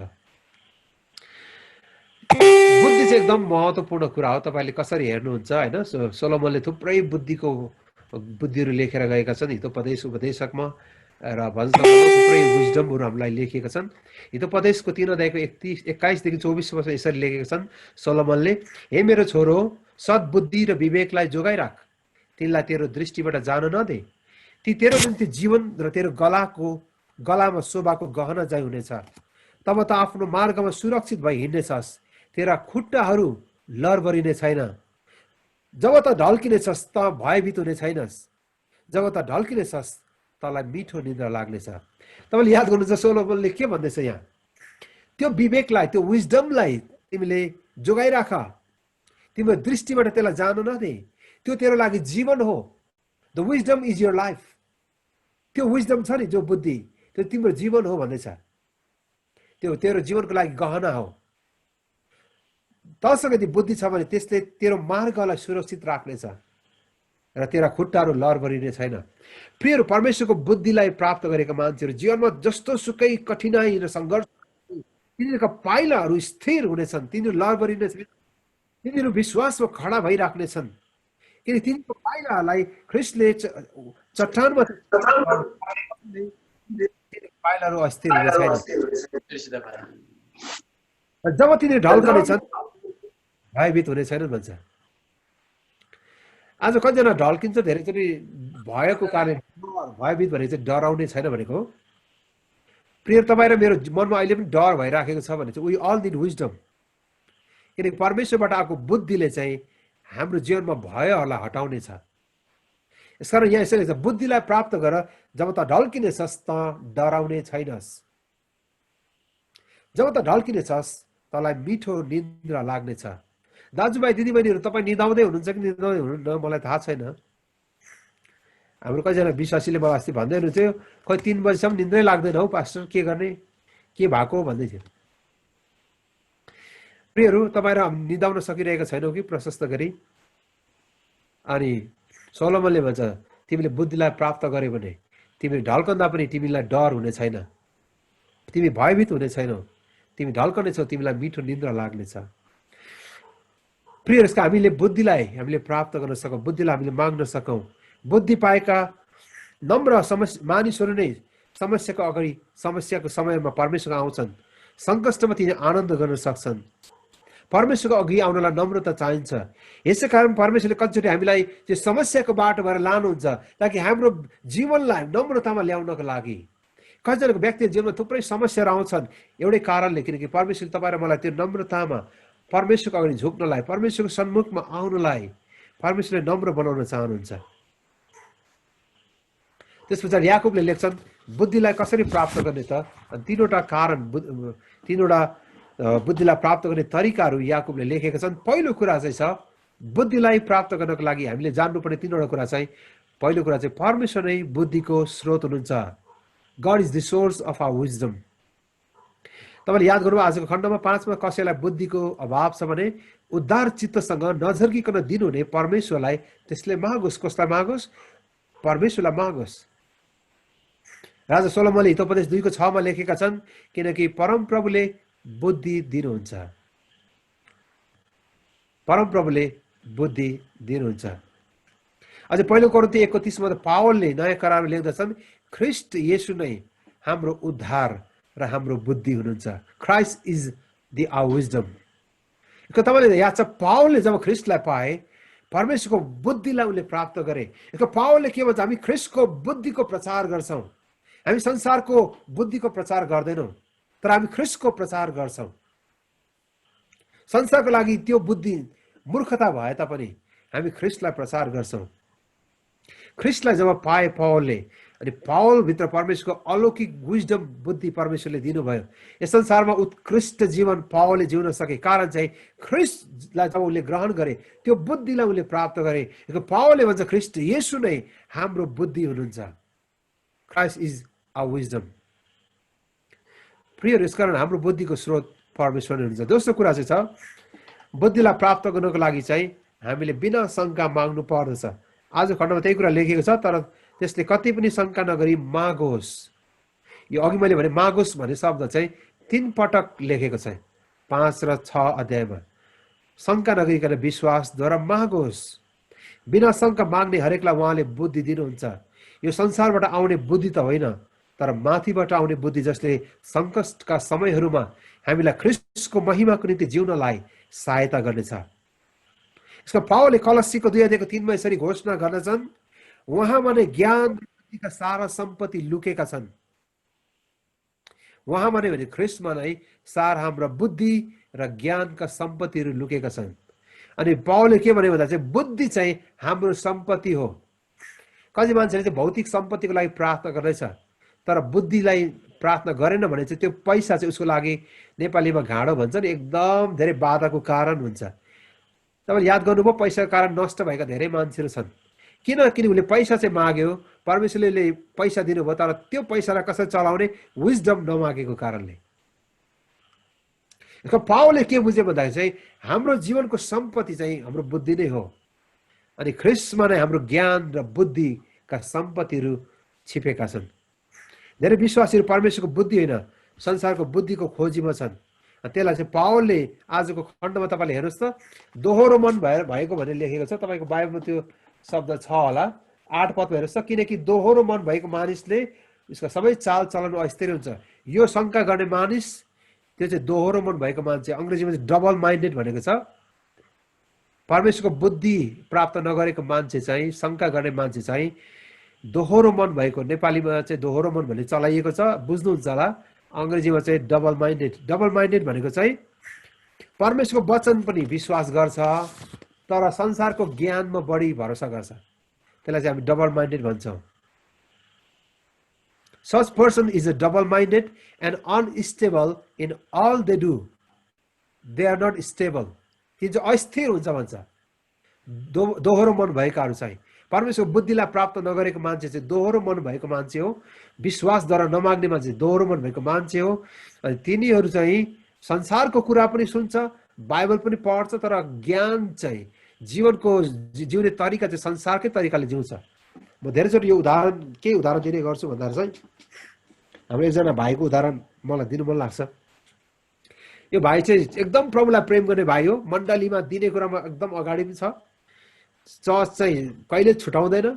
बुद्धि चाहिँ एकदम महत्त्वपूर्ण कुरा हो। तपाईँले कसरी हेर्नुहुन्छ होइन, सोलोमनले थुप्रै बुद्धिहरू लेखेर गएका छन् हितोपदेश उपदेशकमा र भजनसङ्ग्रहमा थुप्रै विजडमहरू हामीलाई लेखिएका छन्। हितोपदेशको 3 अध्यायको 21देखि 24 वर्ष यसरी लेखेका छन् सोलोमनले, हे मेरो छोरो, सद्बुद्धि र विवेकलाई जोगाइराख, तिनलाई तेरो दृष्टिबाट जान नदे, ती तेरो निम्ति जीवन र तेरो गलामा शोभाको गहना जाइ हुनेछ। तब त आफ्नो मार्गमा सुरक्षित भई हिँड्नेछस्, तेरा खुट्टाहरू लरबरिने छैन। जब त ढल्किनेछस् त भयभीत हुने छैनस्, जब त ढल्किनेछस् तँलाई मिठो निद्रा लाग्नेछ। तपाईँले याद गर्नुहुन्छ सोलोमनले के भन्दैछ यहाँ, त्यो विवेकलाई, त्यो विजडमलाई तिमीले जोगाइराख, तिम्रो दृष्टिबाट त्यसलाई जान नदे, त्यो तेरो लागि जीवन हो। The wisdom is your life. त्यो विजडम छ नि, जो बुद्धि, त्यो तिम्रो जीवन हो भन्दैछ। त्यो तेरो जीवनको लागि गहना हो। तसँग यदि बुद्धि छ भने त्यसले तेरो मार्गलाई सुरक्षित राख्नेछ र तेरा खुट्टाहरू लरबरिने छैन। प्रियहरू, परमेश्वरको बुद्धिलाई प्राप्त गरेका मान्छेहरू जीवनमा जस्तो सुकै कठिनाई र सङ्घर्ष, तिनीहरूका पाइलाहरू स्थिर हुनेछन्, तिनीहरू लरबरिने छैन, तिनीहरू विश्वासमा खडा भइराख्नेछन्, किनकि तिनीहरूको पाइलाहरूलाई ख्रिस्टले चट्टानमा पाइलाहरू अस्थिर हुने छैन। जब तिनीहरू ढल्कनेछन् भयभीत हुने छैनन् भन्छ। आज कतिजना ढल्किन्छ धेरैचोटि भएको कारणले, भयभीत भने चाहिँ डराउने छैन भनेको। प्रिय, तपाईँ र मेरो मनमा अहिले पनि डर भइराखेको छ भने चाहिँ वी अल निड विजडम, किनकि परमेश्वरबाट आएको बुद्धिले चाहिँ हाम्रो जीवनमा भयहरूलाई हटाउनेछ। यसकारण यहाँ यसरी छ, बुद्धिलाई प्राप्त गर, जब त ढल्किनेछस् त डराउने छैनस्, जब त ढल्किनेछस् तँलाई मिठो निद्रा लाग्नेछ। दाजुभाइ दिदीबहिनीहरू, तपाईँ निदाउँदै हुनुहुन्छ कि निदाउँदै हुनुहुन्न मलाई थाहा छैन। हाम्रो कतिजना विश्वासीले मलाई अस्ति भन्दै हुनुहुन्थ्यो, खोइ 3 बजीसम्म निद्रै लाग्दैन हौ पास्टर, के गर्ने, के भएको भन्दै थियो। प्रियहरू, तपाईँ र निदाउन सकिरहेका छैनौ कि प्रशस्त गरी? अनि सोलोमनले भन्छ, तिमीले बुद्धिलाई प्राप्त गर्यो भने तिमीले ढल्कँदा पनि तिमीलाई डर हुने छैन, तिमी भयभीत हुने छैनौ, तिमी ढल्कनेछौ, तिमीलाई मिठो निद्रा लाग्नेछ। प्रिय, हामीले बुद्धिलाई हामीले प्राप्त गर्न सकौँ, बुद्धिलाई हामीले माग्न सकौँ। बुद्धि पाएका नम्र मानिसहरू नै समस्याको अगाडि, समस्याको समयमा परमेश्वर आउँछन्, सङ्कष्टमा तिनी आनन्द गर्न सक्छन्। परमेश्वरको अघि आउनलाई नम्रता चाहिन्छ। यसै कारण परमेश्वरले कतिचोटि हामीलाई त्यो समस्याको बाटोबाट लानुहुन्छ, ताकि हाम्रो जीवनलाई नम्रतामा ल्याउनको लागि। कतिजनाको व्यक्तिगत जीवनमा थुप्रै समस्याहरू आउँछन् एउटै कारणले, किनकि परमेश्वरले तपाईँ र मलाई त्यो नम्रतामा परमेश्वरको अगाडि झुक्नलाई, परमेश्वरको सन्मुखमा आउनलाई परमेश्वरले नम्र बनाउन चाहनुहुन्छ। त्यस पछाडि याकुबले लेख्छन्, बुद्धिलाई कसरी प्राप्त गर्ने त? तीनवटा कारण, तीनवटा बुद्धिलाई प्राप्त गर्ने तरिकाहरू याकुबले लेखेका छन्। पहिलो कुरा चाहिँ छ, बुद्धिलाई प्राप्त गर्नको लागि हामीले जान्नुपर्ने 3वटा कुरा चाहिँ, पहिलो कुरा चाहिँ परमेश्वर नै बुद्धिको स्रोत हुनुहुन्छ। God is the source of our wisdom. तपाईँले याद गर्नुभयो आजको खण्डमा 5मा, कसैलाई बुद्धिको अभाव छ भने उद्धार चित्तसँग नझर्किकन दिनुहुने परमेश्वरलाई त्यसले मागोस्। कसलाई मागोस्? परमेश्वरलाई मागोस्। राजा सोलोमनले हितोपदेश 2:6 लेखेका छन्, किनकि परमप्रभुले बुद्धि दिनुहुन्छ, परमप्रभुले बुद्धि दिनुहुन्छ। अझै पहिलो कोरिन्थी 1:30मा त पावलले नयाँ करारमा लेख्दछन्, ख्रिस्ट येशू नै हाम्रो उद्धार र हाम्रो बुद्धि हुनुहुन्छ। Christ is the our wisdom. तपाईँले याद छ, पावलले जब ख्रिस्टलाई पाए, परमेश्वरको बुद्धिलाई उनले प्राप्त गरे। पावलले के भन्छ, हामी ख्रिस्टको बुद्धिको प्रचार गर्छौँ। हामी संसारको बुद्धिको प्रचार गर्दैनौँ, तर हामी ख्रिस्टको प्रचार गर्छौँ। संसारको लागि त्यो बुद्धि मूर्खता भए तापनि हामी ख्रिस्टलाई प्रचार गर्छौँ। ख्रिस्टलाई जब पाए पावलले, अनि पावलभित्र परमेश्वरको अलौकिक विजडम बुद्धि परमेश्वरले दिनुभयो। यस संसारमा उत्कृष्ट जीवन पावलले जिउन सके कारण चाहिँ ख्रिस्टलाई जब उसले ग्रहण गरे त्यो बुद्धिलाई उसले प्राप्त गरे। पावलले भन्छ ख्रिस्ट येशू नै हाम्रो बुद्धि हुनुहुन्छ। Christ is our wisdom. प्रियहरू, यसकारण हाम्रो बुद्धिको स्रोत परमेश्वर नै हुनुहुन्छ। दोस्रो कुरा चाहिँ छ, बुद्धिलाई प्राप्त गर्नको लागि चाहिँ हामीले बिना शङ्का माग्नु पर्दछ। आज खण्डमा त्यही कुरा लेखेको छ, तर त्यसले कति पनि शङ्का नगरी मागोस्। यो अघि मैले भने मागोस् भन्ने शब्द चाहिँ 3 पटक लेखेको छ 5 र 6 अध्यायमा। शङ्का नगरिकन विश्वासद्वारा मागोस्। बिना शङ्का माग्ने हरेकलाई उहाँले बुद्धि दिनुहुन्छ। यो संसारबाट आउने बुद्धि त होइन, तर माथिबाट आउने बुद्धि जसले सङ्कटका समयहरूमा हामीलाई ख्रिस्टको महिमाको निम्ति जिउनलाई सहायता गर्नेछ। यसको पावलले कलस्सीको 2 अध्यायको 3 मा यसरी घोषणा गर्दछन्, उहाँमा नै ज्ञान बुद्धिका सारा सम्पत्ति लुकेका छन्। उहाँमा नै भने ख्रिस्टमा नै सारा हाम्रा बुद्धि र ज्ञानका सम्पत्तिहरू लुकेका छन्। अनि पावलले के भने भन्दा चाहिँ बुद्धि चाहिँ हाम्रो सम्पत्ति हो। कति मान्छेले चाहिँ भौतिक सम्पत्तिको लागि प्रार्थना गर्दैछ, तर बुद्धिलाई प्रार्थना गरेन भने चाहिँ त्यो पैसा चाहिँ उसको लागि नेपालीमा घाँडो भन्छ नि, एकदम धेरै बाधाको कारण हुन्छ। तपाईँले याद गर्नुभयो, पैसाको कारण नष्ट भएका धेरै मान्छेहरू छन्। किनकि उसले पैसा चाहिँ माग्यो, परमेश्वरले पैसा दिनुभयो, तर त्यो पैसालाई कसरी चलाउने विजडम नमागेको कारणले। यसको पावलले के बुझ्यो भन्दाखेरि चाहिँ हाम्रो जीवनको सम्पत्ति चाहिँ हाम्रो बुद्धि नै हो। अनि ख्रिस्टमा नै हाम्रो ज्ञान र बुद्धिका सम्पत्तिहरू छिपेका छन्। धेरै विश्वासीहरू परमेश्वरको बुद्धि होइन, संसारको बुद्धिको खोजीमा छन्। त्यसलाई चाहिँ पावलले आजको खण्डमा तपाईँले हेर्नुहोस् त, दोहोरो मन भएको भनेर लेखेको छ। तपाईँको बाइबलमा त्यो शब्द छ होला, 8 पदमा हेर्नुहोस् त, किनकि दोहोरो मन भएको मानिसले उसका सबै चाल चलन अस्थिर हुन्छ। यो शङ्का गर्ने मानिस त्यो चाहिँ दोहोरो मन भएको मान्छे, अङ्ग्रेजीमा चाहिँ डबल माइन्डेड भनेको छ। परमेश्वरको बुद्धि प्राप्त नगरेको मान्छे चाहिँ, शङ्का गर्ने मान्छे चाहिँ दोहोरो मन भएको, नेपालीमा चाहिँ दोहोरो मन भन्ने चलाइएको छ, बुझ्नुहुन्छ होला। अङ्ग्रेजीमा चाहिँ डबल माइन्डेड। डबल माइन्डेड भनेको चाहिँ परमेश्वरको वचन पनि विश्वास गर्छ, तर संसारको ज्ञानमा बढी भरोसा गर्छ। त्यसलाई चाहिँ हामी डबल माइन्डेड भन्छौँ। Such person is a double-minded and unstable in all they do. They are not stable. ती जो अस्थिर हुन्छ भन्छ। दोहोरो मन भएकाहरू चाहिँ परमेश्वरको बुद्धिलाई प्राप्त नगरेको मान्छे चाहिँ दोहोरो मन भएको मान्छे हो। विश्वासद्वारा नमाग्ने मान्छे दोहोरो मन भएको मान्छे हो। अनि तिनीहरू चाहिँ संसारको कुरा पनि सुन्छ, बाइबल पनि पढ्छ, तर ज्ञान चाहिँ जीवनको जिउने तरिका चाहिँ संसारकै तरिकाले जिउँछ। म धेरैचोटि यो केही उदाहरण दिने गर्छु भन्दाखेरि चाहिँ हाम्रो एकजना भाइको उदाहरण मलाई दिनु मन लाग्छ। यो भाइ चाहिँ एकदम प्रभुलाई प्रेम गर्ने भाइ हो। मण्डलीमा दिने कुरामा एकदम अगाडि पनि छ। चर्च चाहिँ कहिले छुटाउँदैन।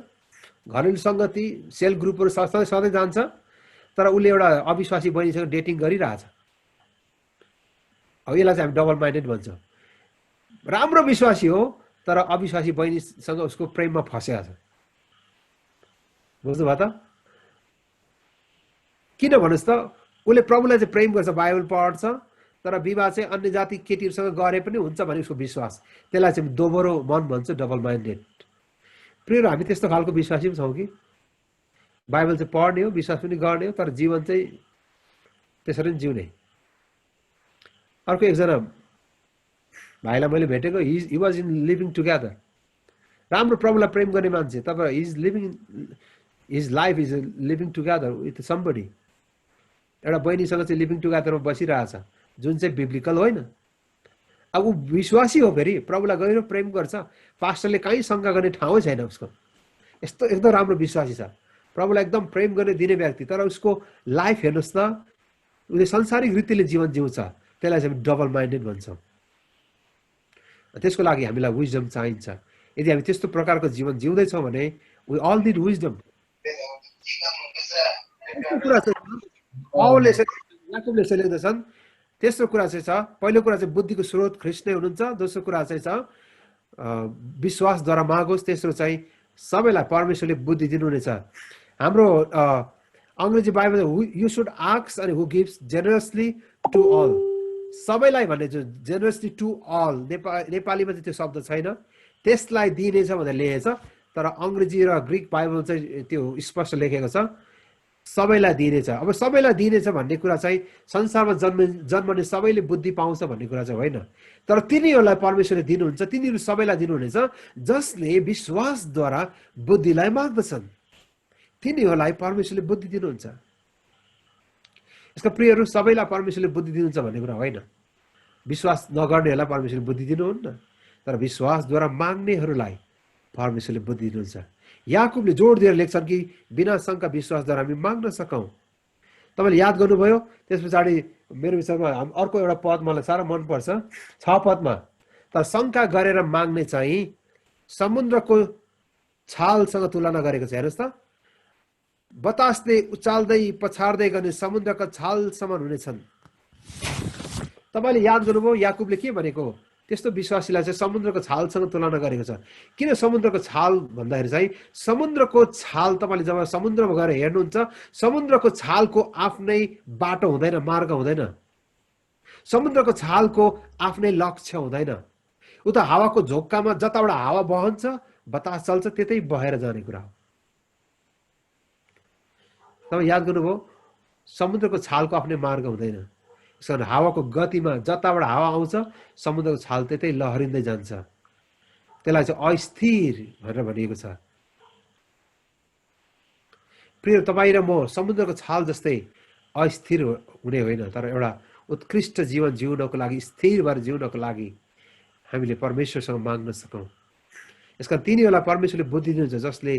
घरेलु सङ्गति, सेल ग्रुपहरू सधैँ जान्छ। तर उसले एउटा अविश्वासी बहिनीसँग डेटिङ गरिरहेछ। अब यसलाई चाहिँ हामी डबल माइन्डेड भन्छौँ। राम्रो विश्वासी हो, तर अविश्वासी बहिनीसँग उसको प्रेममा फँसेको छ। बुझ्नुभयो त? किन भन्नुहोस् त, उसले प्रभुलाई चाहिँ प्रेम गर्छ, बाइबल पढ्छ, तर विवाह चाहिँ अन्य जाति केटीहरूसँग गरे पनि हुन्छ भन्ने उसको विश्वास। त्यसलाई चाहिँ दोहोरो मन भन्छ, डबल माइन्डेड। प्रियहरू, हामी त्यस्तो खालको विश्वासी पनि छौँ कि बाइबल चाहिँ पढ्ने हो, विश्वास पनि गर्ने हो, तर जीवन चाहिँ त्यसरी नै जिउने। अर्को एकजना भाइलाई मैले भेटेको, he was in living together. राम्रो प्रभुलाई प्रेम गर्ने मान्छे, तर his life is living together with somebody. एउटा बहिनीसँग चाहिँ लिभिङ टुगेदरमा बसिरहेछ, जुन चाहिँ बिब्लिकल होइन। अब ऊ विश्वासी हो, फेरि प्रभुलाई गहिरो प्रेम गर्छ। पास्टरले कहीँ शङ्का गर्ने ठाउँ छैन उसको। यस्तो एकदम राम्रो विश्वासी छ, प्रभुलाई एकदम प्रेम गर्ने दिने व्यक्ति। तर उसको लाइफ हेर्नुहोस् त, उसले संसारिक रीतिले जीवन जिउँछ। त्यसलाई चाहिँ डबल माइन्डेड भन्छौँ। त्यसको लागि हामीलाई विजडम चाहिन्छ। यदि हामी त्यस्तो प्रकारको जीवन जिउँदैछौँ भने वी अल निड विजडम। कुरा चाहिँ लेख्दछन्, तेस्रो कुरा चाहिँ छ, पहिलो कुरा चाहिँ बुद्धिको स्रोत ख्रिस्ट नै हुनुहुन्छ। दोस्रो कुरा चाहिँ छ विश्वासद्वारा मागोस्। तेस्रो चाहिँ सबैलाई परमेश्वरले बुद्धि दिनुहुनेछ। हाम्रो अङ्ग्रेजी बाइबल यु सुड आस्क अनि हु गिभ्स जेनरसली टु अल। सबैलाई भन्ने जो जेनरसली टु अल, नेपालीमा चाहिँ त्यो शब्द छैन, त्यसलाई दिइनेछ भनेर लेखेछ। तर अङ्ग्रेजी र ग्रिक बाइबल चाहिँ त्यो स्पष्ट लेखेको छ सबैलाई दिइनेछ। अब सबैलाई दिइनेछ भन्ने कुरा चाहिँ संसारमा जन्मने सबैले बुद्धि पाउँछ भन्ने कुरा चाहिँ होइन, तर तिनीहरूलाई परमेश्वरले दिनुहुन्छ, तिनीहरू सबैलाई दिनुहुनेछ जसले विश्वासद्वारा बुद्धिलाई माग्दछन्, तिनीहरूलाई परमेश्वरले बुद्धि दिनुहुन्छ। यसका प्रियहरू, सबैलाई परमेश्वरले बुद्धि दिनुहुन्छ भन्ने कुरा होइन। विश्वास नगर्नेहरूलाई परमेश्वरले बुद्धि दिनुहुन्न, तर विश्वासद्वारा माग्नेहरूलाई परमेश्वरले बुद्धि दिनुहुन्छ। याकुबले जोड दिएर लेख्छन् कि बिना शङ्का विश्वासद्वारा हामी माग्न सकौँ। तपाईँले याद गर्नुभयो। त्यस पछाडि मेरो विचारमा अर्को एउटा पद मलाई साह्रो मनपर्छ 6 पदमा, तर शङ्का गरेर माग्ने चाहिँ समुद्रको छालसँग तुलना गरेको छ। हेर्नुहोस् त, बतासले उचाल्दै पछार्दै गर्ने समुद्रका छाल समान हुनेछन्। तपाईँले याद गर्नुभयो याकुबले के भनेको? त्यस्तो विश्वासीलाई चाहिँ समुद्रको छालसँग तुलना गरेको छ। किन समुद्रको छाल भन्दाखेरि चाहिँ समुद्रको छाल, तपाईँले जब समुद्रमा गएर हेर्नुहुन्छ, समुद्रको छालको आफ्नै बाटो हुँदैन, मार्ग हुँदैन। समुद्रको छालको आफ्नै लक्ष्य हुँदैन। उता हावाको झोक्कामा जताबाट हावा बहन्छ, बतास चल्छ, त्यतै बहेर जाने कुरा हो। तपाईँ याद गर्नुभयो, समुद्रको छालको आफ्नै मार्ग हुँदैन। यसकारण हावाको गतिमा जताबाट हावा आउँछ, समुद्रको छाल त्यतै लहरिँदै जान्छ। त्यसलाई चाहिँ अस्थिर भनेर भनिएको छ। प्रिय तपाईँ र म समुद्रको छाल जस्तै अस्थिर हुने होइन, तर एउटा उत्कृष्ट जीवन जिउनको लागि, स्थिर भएर जिउनको लागि हामीले परमेश्वरसँग माग्न सकौँ। यसकारण तिनीहरूलाई परमेश्वरले बुद्धि दिनुहुन्छ जसले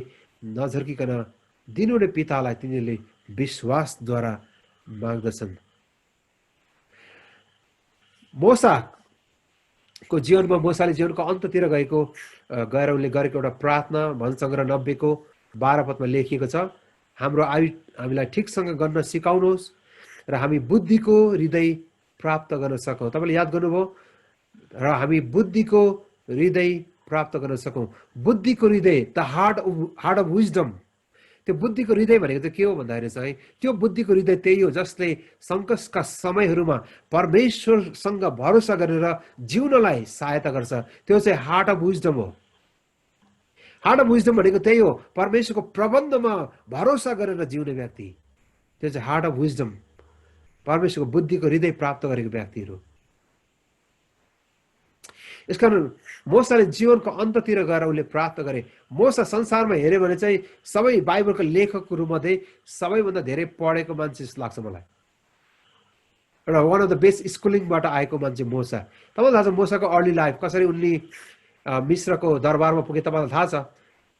नझर्किकन दिनुहुने पितालाई तिनीहरूले विश्वासद्वारा माग्दछन्। मोसाको जीवनमा, मोसाले जीवनको अन्ततिर गएर उनले गरेको एउटा प्रार्थना भजनसङ्ग्रह 90 को 12 पदमा लेखिएको छ, हाम्रो आयु हामीलाई ठिकसँग गर्न सिकाउनुहोस् र हामी बुद्धिको हृदय प्राप्त गर्न सकौँ। तपाईँले याद गर्नुभयो, र हामी बुद्धिको हृदय प्राप्त गर्न सकौँ। बुद्धिको हृदय, द हार्ट अफ विजडम। त्यो बुद्धिको हृदय भनेको चाहिँ के हो भन्दाखेरि चाहिँ त्यो बुद्धिको हृदय त्यही हो जसले सङ्कटका समयहरूमा परमेश्वरसँग भरोसा गरेर जिउनलाई सहायता गर्छ। त्यो चाहिँ हार्ट अफ विजडम हो। हार्ट अफ विजडम भनेको त्यही हो, परमेश्वरको प्रबन्धमा भरोसा गरेर जिउने व्यक्ति, त्यो चाहिँ हार्ट अफ विजडम, परमेश्वरको बुद्धिको हृदय प्राप्त गरेको व्यक्तिहरू। यसकारण मोसाले जीवनको अन्ततिर गएर उसले प्राप्त गरे। मोसा संसारमा हेऱ्यो भने चाहिँ सबै बाइबलको लेखकहरूमध्ये सबैभन्दा धेरै पढेको मान्छे जस्तो लाग्छ मलाई। एउटा वान अफ द बेस्ट स्कुलिङबाट आएको मान्छे मोसा। तपाईँलाई थाहा छ मोसाको अर्ली लाइफ कसरी उनले मिश्रको दरबारमा पुगे? तपाईँलाई थाहा छ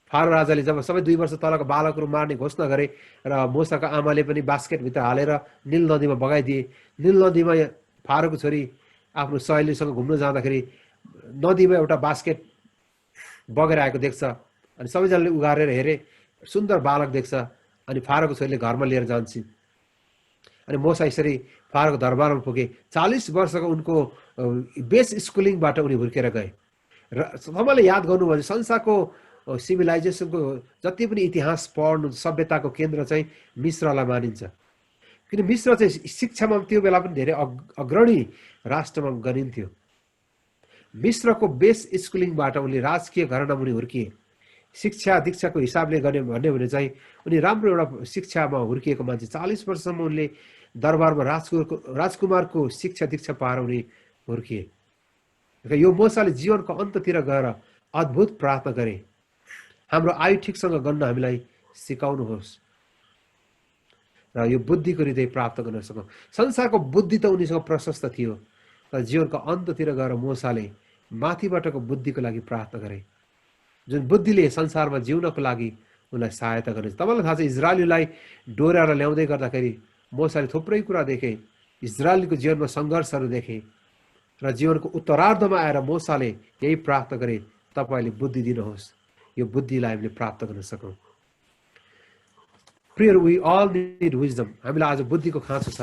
फारो राजाले जब सबै 2 वर्ष तलको बालकहरू मार्ने घोषणा गरे र मोसाको आमाले पनि बास्केटभित्र हालेर नील नदीमा बगाइदिए। नील नदीमा फारोको छोरी आफ्नो सहेलीसँग घुम्न जाँदाखेरि नदीमा एउटा बास्केट बगेर आएको देख्छ अनि सबैजनाले उघारेर हेरे, सुन्दर बालक देख्छ अनि फारोको छोरीले घरमा लिएर जान्छन्। अनि मोसा यसरी फारोको दरबारमा पुगे। 40 वर्षको उनको बेस स्कुलिङबाट उनी हुर्केर गए। र तपाईँले याद गर्नुभयो भने संसारको सिभिलाइजेसनको जति पनि इतिहास पढ्नु, सभ्यताको केन्द्र चाहिँ मिश्रलाई मानिन्छ। किन मिश्र चाहिँ शिक्षामा त्यो बेला पनि धेरै अग्रणी राष्ट्रमा गनिन्थ्यो। मिश्रको बेस स्कुलिङबाट उनले राजकीय घरानामा उनी हुर्किए। शिक्षा दीक्षाको हिसाबले गर्ने भन्यो भने चाहिँ उनी राम्रो एउटा शिक्षामा हुर्किएको मान्छे। 40 वर्षसम्म उनले दरबारमा राजकुमारको शिक्षा दीक्षा पाएर उनी हुर्किए। यो मोसाले जीवनको अन्ततिर गएर अद्भुत प्रार्थना गरे, हाम्रो आयु ठिकसँग गर्न हामीलाई सिकाउनुहोस् र यो बुद्धिको हृदय प्राप्त गर्न सकौँ। संसारको बुद्धि त उनीसँग प्रशस्त थियो, तर जीवनको अन्ततिर गएर मोसाले माथिबाटको बुद्धिको लागि प्रार्थना गरे, जुन बुद्धिले संसारमा जिउनको लागि उनलाई सहायता गर्ने। तपाईँलाई थाहा छ इजरायलीलाई डोर्याएर ल्याउँदै गर्दाखेरि मोसाले थुप्रै कुरा देखे, इजरायलीको जीवनमा सङ्घर्षहरू देखे र जीवनको उत्तरार्धमा आएर मोसाले यही प्रार्थना गरे, तपाईँले बुद्धि दिनुहोस्, यो बुद्धिलाई हामीले प्राप्त गर्न सकौँ। प्रियर, वी अल निड विजडम। हामीलाई आज बुद्धिको खाँचो छ।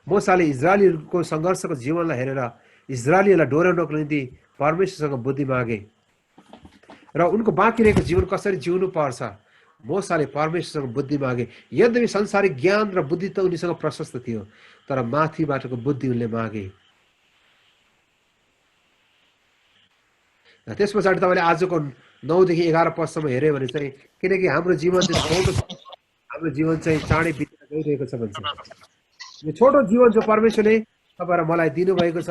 मोसाले इजरायलीहरूको सङ्घर्षको जीवनलाई हेरेर इजरायलीलाई डोर्याउनको निम्ति परमेश्वरसँग बुद्धि मागे र उनको बाँकी रहेको जीवन कसरी जिउनु पर्छ मोसाले परमेश्वरसँग बुद्धि मागे। यद्यपि संसारिक ज्ञान र बुद्धि त उनीसँग प्रशस्त थियो, तर माथिबाटको बुद्धि उनले मागे। त्यस पछाडि तपाईँले आजको 9 देखि 11 पदसम्म हेऱ्यो भने चाहिँ किनकि हाम्रो जीवन चाहिँ छोटो छ, हाम्रो जीवन चाहिँ चाँडै बितेर गइरहेको छ भन्छ। यो छोटो जीवन जो परमेश्वरले तपाईँ र मलाई दिनुभएको छ,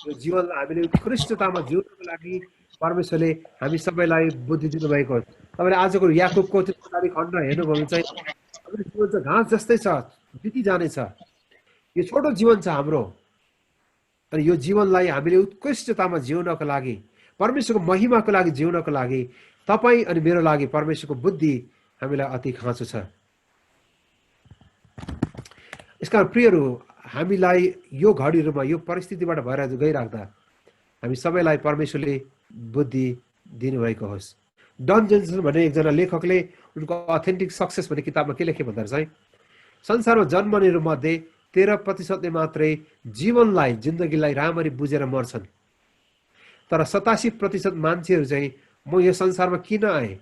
यो जीवनलाई हामीले उत्कृष्टतामा जिउनको लागि परमेश्वरले हामी सबैलाई बुद्धि दिनुभएको हो। तपाईँले आजको याकुबको त्यो 4 खण्ड हेर्नुभयो भने चाहिँ हाम्रो जीवन चाहिँ घाँस जस्तै छ, बिति जानेछ। यो छोटो जीवन छ हाम्रो, अनि यो जीवनलाई हामीले उत्कृष्टतामा जिउनको लागि, परमेश्वरको महिमाको लागि जिउनको लागि तपाईँ अनि मेरो लागि परमेश्वरको बुद्धि हामीलाई अति खाँचो छ। यसकारण प्रियहरू, हामीलाई यो घडीहरूमा यो परिस्थितिबाट भएर गइराख्दा हामी सबैलाई परमेश्वरले बुद्धि दिनुभएको होस्। डन जोन्सन भन्ने एकजना लेखकले उनको अथेन्टिक सक्सेस भन्ने किताबमा के लेखे भन्दा चाहिँ संसारमा जन्मनेहरू मध्ये 13% मात्रै जीवनलाई, जिन्दगीलाई राम्ररी बुझेर मर्छन्, तर 87% मान्छेहरू चाहिँ म यो संसारमा किन आएँ,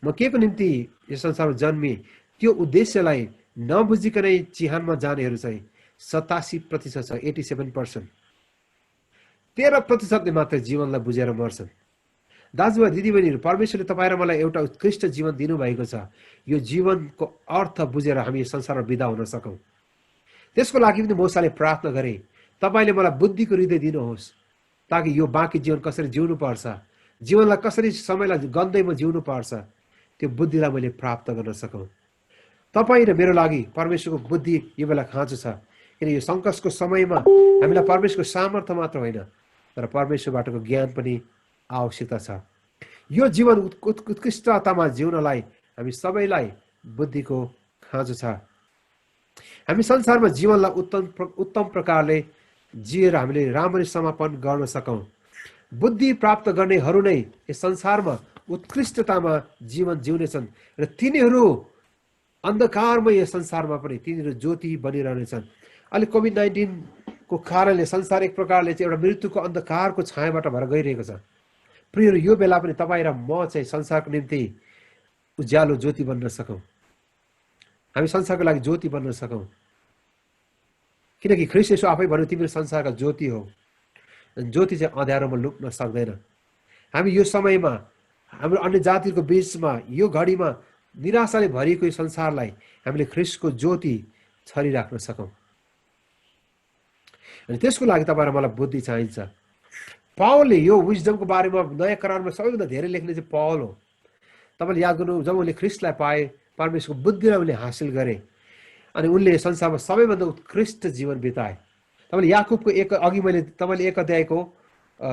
म के को निम्ति यो संसारमा जन्मेँ, त्यो उद्देश्यलाई नबुझिकनै चिहानमा जानेहरू चाहिँ 87% छ, 87%। 13%ले मात्रै जीवनलाई बुझेर मर्छन्। दाजुभाइ दिदीबहिनीहरू, परमेश्वरले तपाईँ र मलाई एउटा उत्कृष्ट जीवन दिनुभएको छ। यो जीवनको अर्थ बुझेर हामी यो संसारमा बिदा हुन सकौँ, त्यसको लागि पनि मूसाले प्रार्थना गरे, तपाईँले मलाई बुद्धिको हृदय दिनुहोस् ताकि यो बाँकी जीवन कसरी जिउनु पर्छ, जीवनलाई कसरी समयलाई गन्दैमा जिउनु पर्छ, त्यो बुद्धिलाई मैले प्राप्त गर्न सकौँ। तपाईँ र मेरो लागि परमेश्वरको बुद्धि यो बेला खाँचो छ, किन यो सङ्कटको समयमा हामीलाई परमेश्वरको सामर्थ्य मात्र होइन तर परमेश्वरबाटको ज्ञान पनि आवश्यकता छ। यो जीवन उत्कृष्टतामा जिउनलाई हामी सबैलाई बुद्धिको खाँचो छ। हामी संसारमा जीवनलाई उत्तम प्रकारले जिएर हामीले राम्ररी समापन गर्न सकौँ। बुद्धि प्राप्त गर्नेहरू नै यस संसारमा उत्कृष्टतामा जीवन जिउनेछन् र तिनीहरू अन्धकारमय यस संसारमा पनि तिनीहरू ज्योति बनिरहनेछन्। अहिले कोभिड-19 को कारणले संसार एक प्रकारले चाहिँ एउटा मृत्युको अन्धकारको छायाबाट भएर गइरहेको छ। प्रियहरू, यो बेला पनि तपाईँ र म चाहिँ संसारको निम्ति उज्यालो ज्योति बन्न सकौँ, हामी संसारको लागि ज्योति बन्न सकौँ, किनकि ख्रीष्ट येशू आफै भन्नु तिमीहरू संसारका ज्योति हो। ज्योति चाहिँ अँध्यारोमा लुक्न सक्दैन। हामी यो समयमा हाम्रो अन्य जातिको बीचमा यो घडीमा निराशाले भरिएको यो संसारलाई हामीले ख्रीष्टको ज्योति छरिराख्न सकौँ, अनि त्यसको लागि तपाईँ र मलाई बुद्धि चाहिन्छ। पावलले यो विजडमको बारेमा नयाँ करारमा सबैभन्दा धेरै लेख्ने चाहिँ पावल हो। तपाईँले याद गर्नु, जब उनले ख्रीष्टलाई पाए, परमेश्वरको बुद्धिलाई उनले हासिल गरे अनि उनले संसारमा सबैभन्दा उत्कृष्ट जीवन बिताए। तपाईँले याकुबको अघि मैले तपाईँले 1 अध्यायको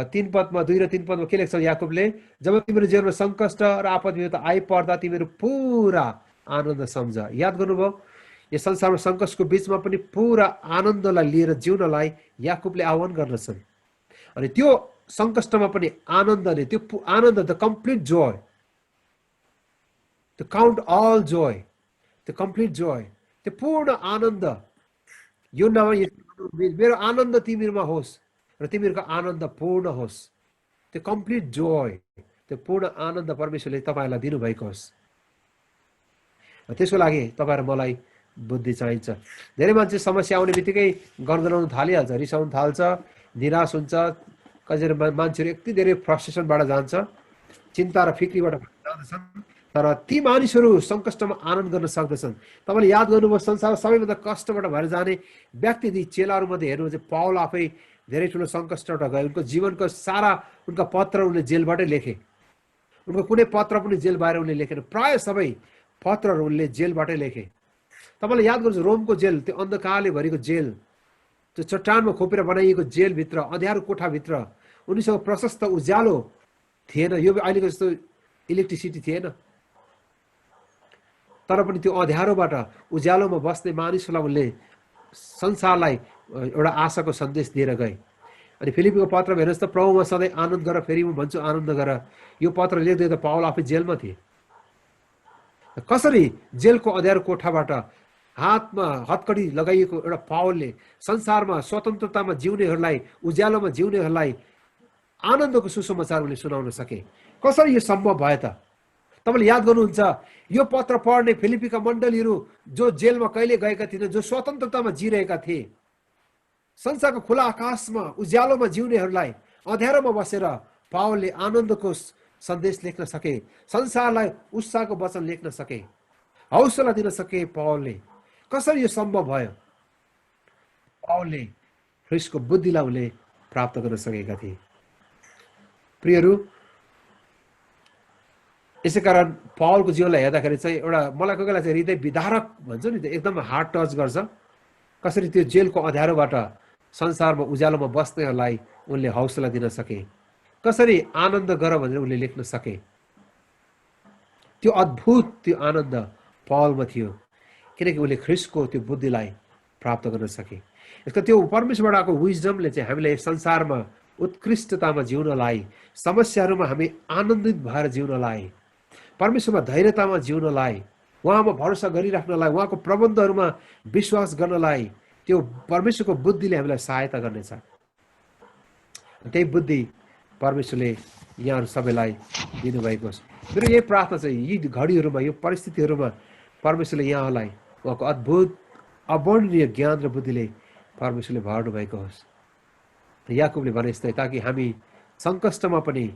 3 पदमा 2 र 3 पदमा के लेख्छ याकुबले, जब तिम्रो जीवनमा सङ्कष्ट र आपद विपद आइपर्दा तिमीहरू पुरा आनन्द सम्झ। याद गर्नुभयो, यो संसारमा सङ्कष्टको बिचमा पनि पुरा आनन्दलाई लिएर जिउनलाई याकुबले आह्वान गर्दछन्। अनि त्यो सङ्कष्टमा पनि आनन्दले, त्यो आनन्द, the complete joy, the count all joy, the complete joy, त्यो पूर्ण आनन्द, यो नभए मेरो आनन्द तिमीहरूमा होस् र तिमीहरूको आनन्द पूर्ण होस्, त्यो कम्प्लिट जोय, त्यो पूर्ण आनन्द परमेश्वरले तपाईँहरूलाई दिनुभएको होस्। त्यसको लागि तपाईँ र मलाई बुद्धि चाहिन्छ। धेरै मान्छे समस्या आउने बित्तिकै गनगनाउन थालिहाल्छ, रिसाउन थाल्छ, निराश हुन्छ। कतिजना मान्छेहरू यति धेरै फ्रस्ट्रेसनबाट जान्छ, चिन्ता र फिक्रीबाट जाँदछन्, तर ती मानिसहरू सङ्कष्टमा आनन्द गर्न सक्दछन्। तपाईँले याद गर्नुभयो, संसारमा सबैभन्दा कष्टबाट भएर जाने व्यक्ति ती चेलाहरूमध्ये हेर्नु चाहिँ पावल आफै धेरै ठुलो सङ्कष्टबाट गए। उनको जीवनको सारा उनका पत्र उनले जेलबाटै लेखे, उनको कुनै पत्र पनि जेल बाहिर उनले लेखेन, प्राय सबै पत्रहरू उनले जेलबाटै लेखे। तपाईँले याद गर्नुहोस्, रोमको जेल, त्यो अन्धकारले भरिको जेल, त्यो चट्टानमा खोपेर बनाइएको जेलभित्र, अँध्यारो कोठाभित्र उनीसँग प्रशस्त उज्यालो थिएन, यो अहिलेको जस्तो इलेक्ट्रिसिटी थिएन, तर पनि त्यो अँध्यारोबाट उज्यालोमा बस्ने मानिसहरूलाई उनले संसारलाई एउटा आशाको सन्देश दिएर गए। अनि फिलिपीको पत्रमा हेर्नुहोस् त, प्रभुमा सधैँ आनन्द गर, फेरि म भन्छु आनन्द गर। यो पत्र लेख्दै त पावल आफै जेलमा थिए। कसरी जेलको अँध्यारो कोठाबाट हातमा हतकडी लगाइएको एउटा पावलले संसारमा स्वतन्त्रतामा जिउनेहरूलाई, उज्यालोमा जिउनेहरूलाई आनन्दको सुसमाचार उनले सुनाउन सके? कसरी यो सम्भव भयो त? तपाईँले याद गर्नुहुन्छ, यो पत्र पढ्ने फिलिपीका मण्डलीहरू जो जेलमा कहिले गएका थिएन, जो स्वतन्त्रतामा जिरहेका थिए, संसारको खुला आकाशमा उज्यालोमा जिउनेहरूलाई अँध्यारोमा बसेर पावलले आनन्दको सन्देश लेख्न सके, संसारलाई उत्साहको वचन लेख्न सके, हौसला दिन सके पौलले। कसरी यो सम्भव भयो? पौलले ख्रिस्टको बुद्धिलाई उनले प्राप्त गर्न सकेका थिए। प्रियहरू, यसै कारण पौलको जीवनलाई हेर्दाखेरि चाहिँ एउटा मलाई कोही बेला चाहिँ हृदय विदारक भन्छ नि, एकदम हार्ट टच गर्छ। कसरी त्यो जेलको अँध्यारोबाट संसारमा उज्यालोमा बस्नेहरूलाई उनले हौसला दिन सके, कसरी आनन्द गर भनेर उनले लेख्न सके। त्यो अद्भुत त्यो आनन्द पौलमा थियो, किनकि उनले ख्रिस्टको त्यो बुद्धिलाई प्राप्त गर्न सके। यसको त्यो परमेश्वरबाट आएको विजडमले चाहिँ हामीलाई संसारमा उत्कृष्टतामा जिउनलाई, समस्याहरूमा हामी आनन्दित भएर जिउनलाई, परमेश्वरमा धैर्यतामा जिउनलाई, उहाँमा भरोसा गरिराख्नलाई, उहाँको प्रबन्धहरूमा विश्वास गर्नलाई त्यो परमेश्वरको बुद्धिले हामीलाई सहायता गर्नेछ। त्यही बुद्धि परमेश्वरले यहाँहरू सबैलाई दिनुभएको छ। मेरो यही प्रार्थना चाहिँ यी घडीहरूमा, यो परिस्थितिहरूमा परमेश्वरले यहाँलाई उहाँको अद्भुत अवर्णनीय ज्ञान र बुद्धिले परमेश्वरले भर्नु भएको होस्। याकुबले भने जस्तै, ताकि हामी सङ्कष्टमा पनि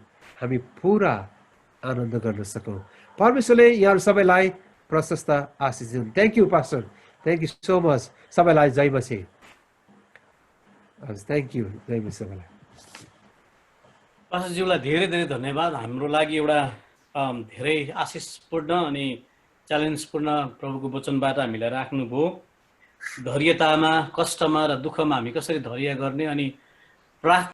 हामी पुरा आनन्द गर्न सकौँ। परमेश्वरले यहाँहरू सबैलाई प्रशस्त आशिष दिनु। Thank you pastor, thank you so much. सबैलाई जय मसी। हजुर, थ्याङ्क यू, जय मसी सबैलाई। पास्टरज्यूलाई धेरै धेरै धन्यवाद। हाम्रो लागि एउटा धेरै आशिषपूर्ण अनि च्यालेन्जपूर्ण प्रभुको वचनबाट हामीलाई राख्नुभयो। धैर्यतामा, कष्टमा र दुःखमा हामी कसरी धैर्य गर्ने अनि प्रार्थना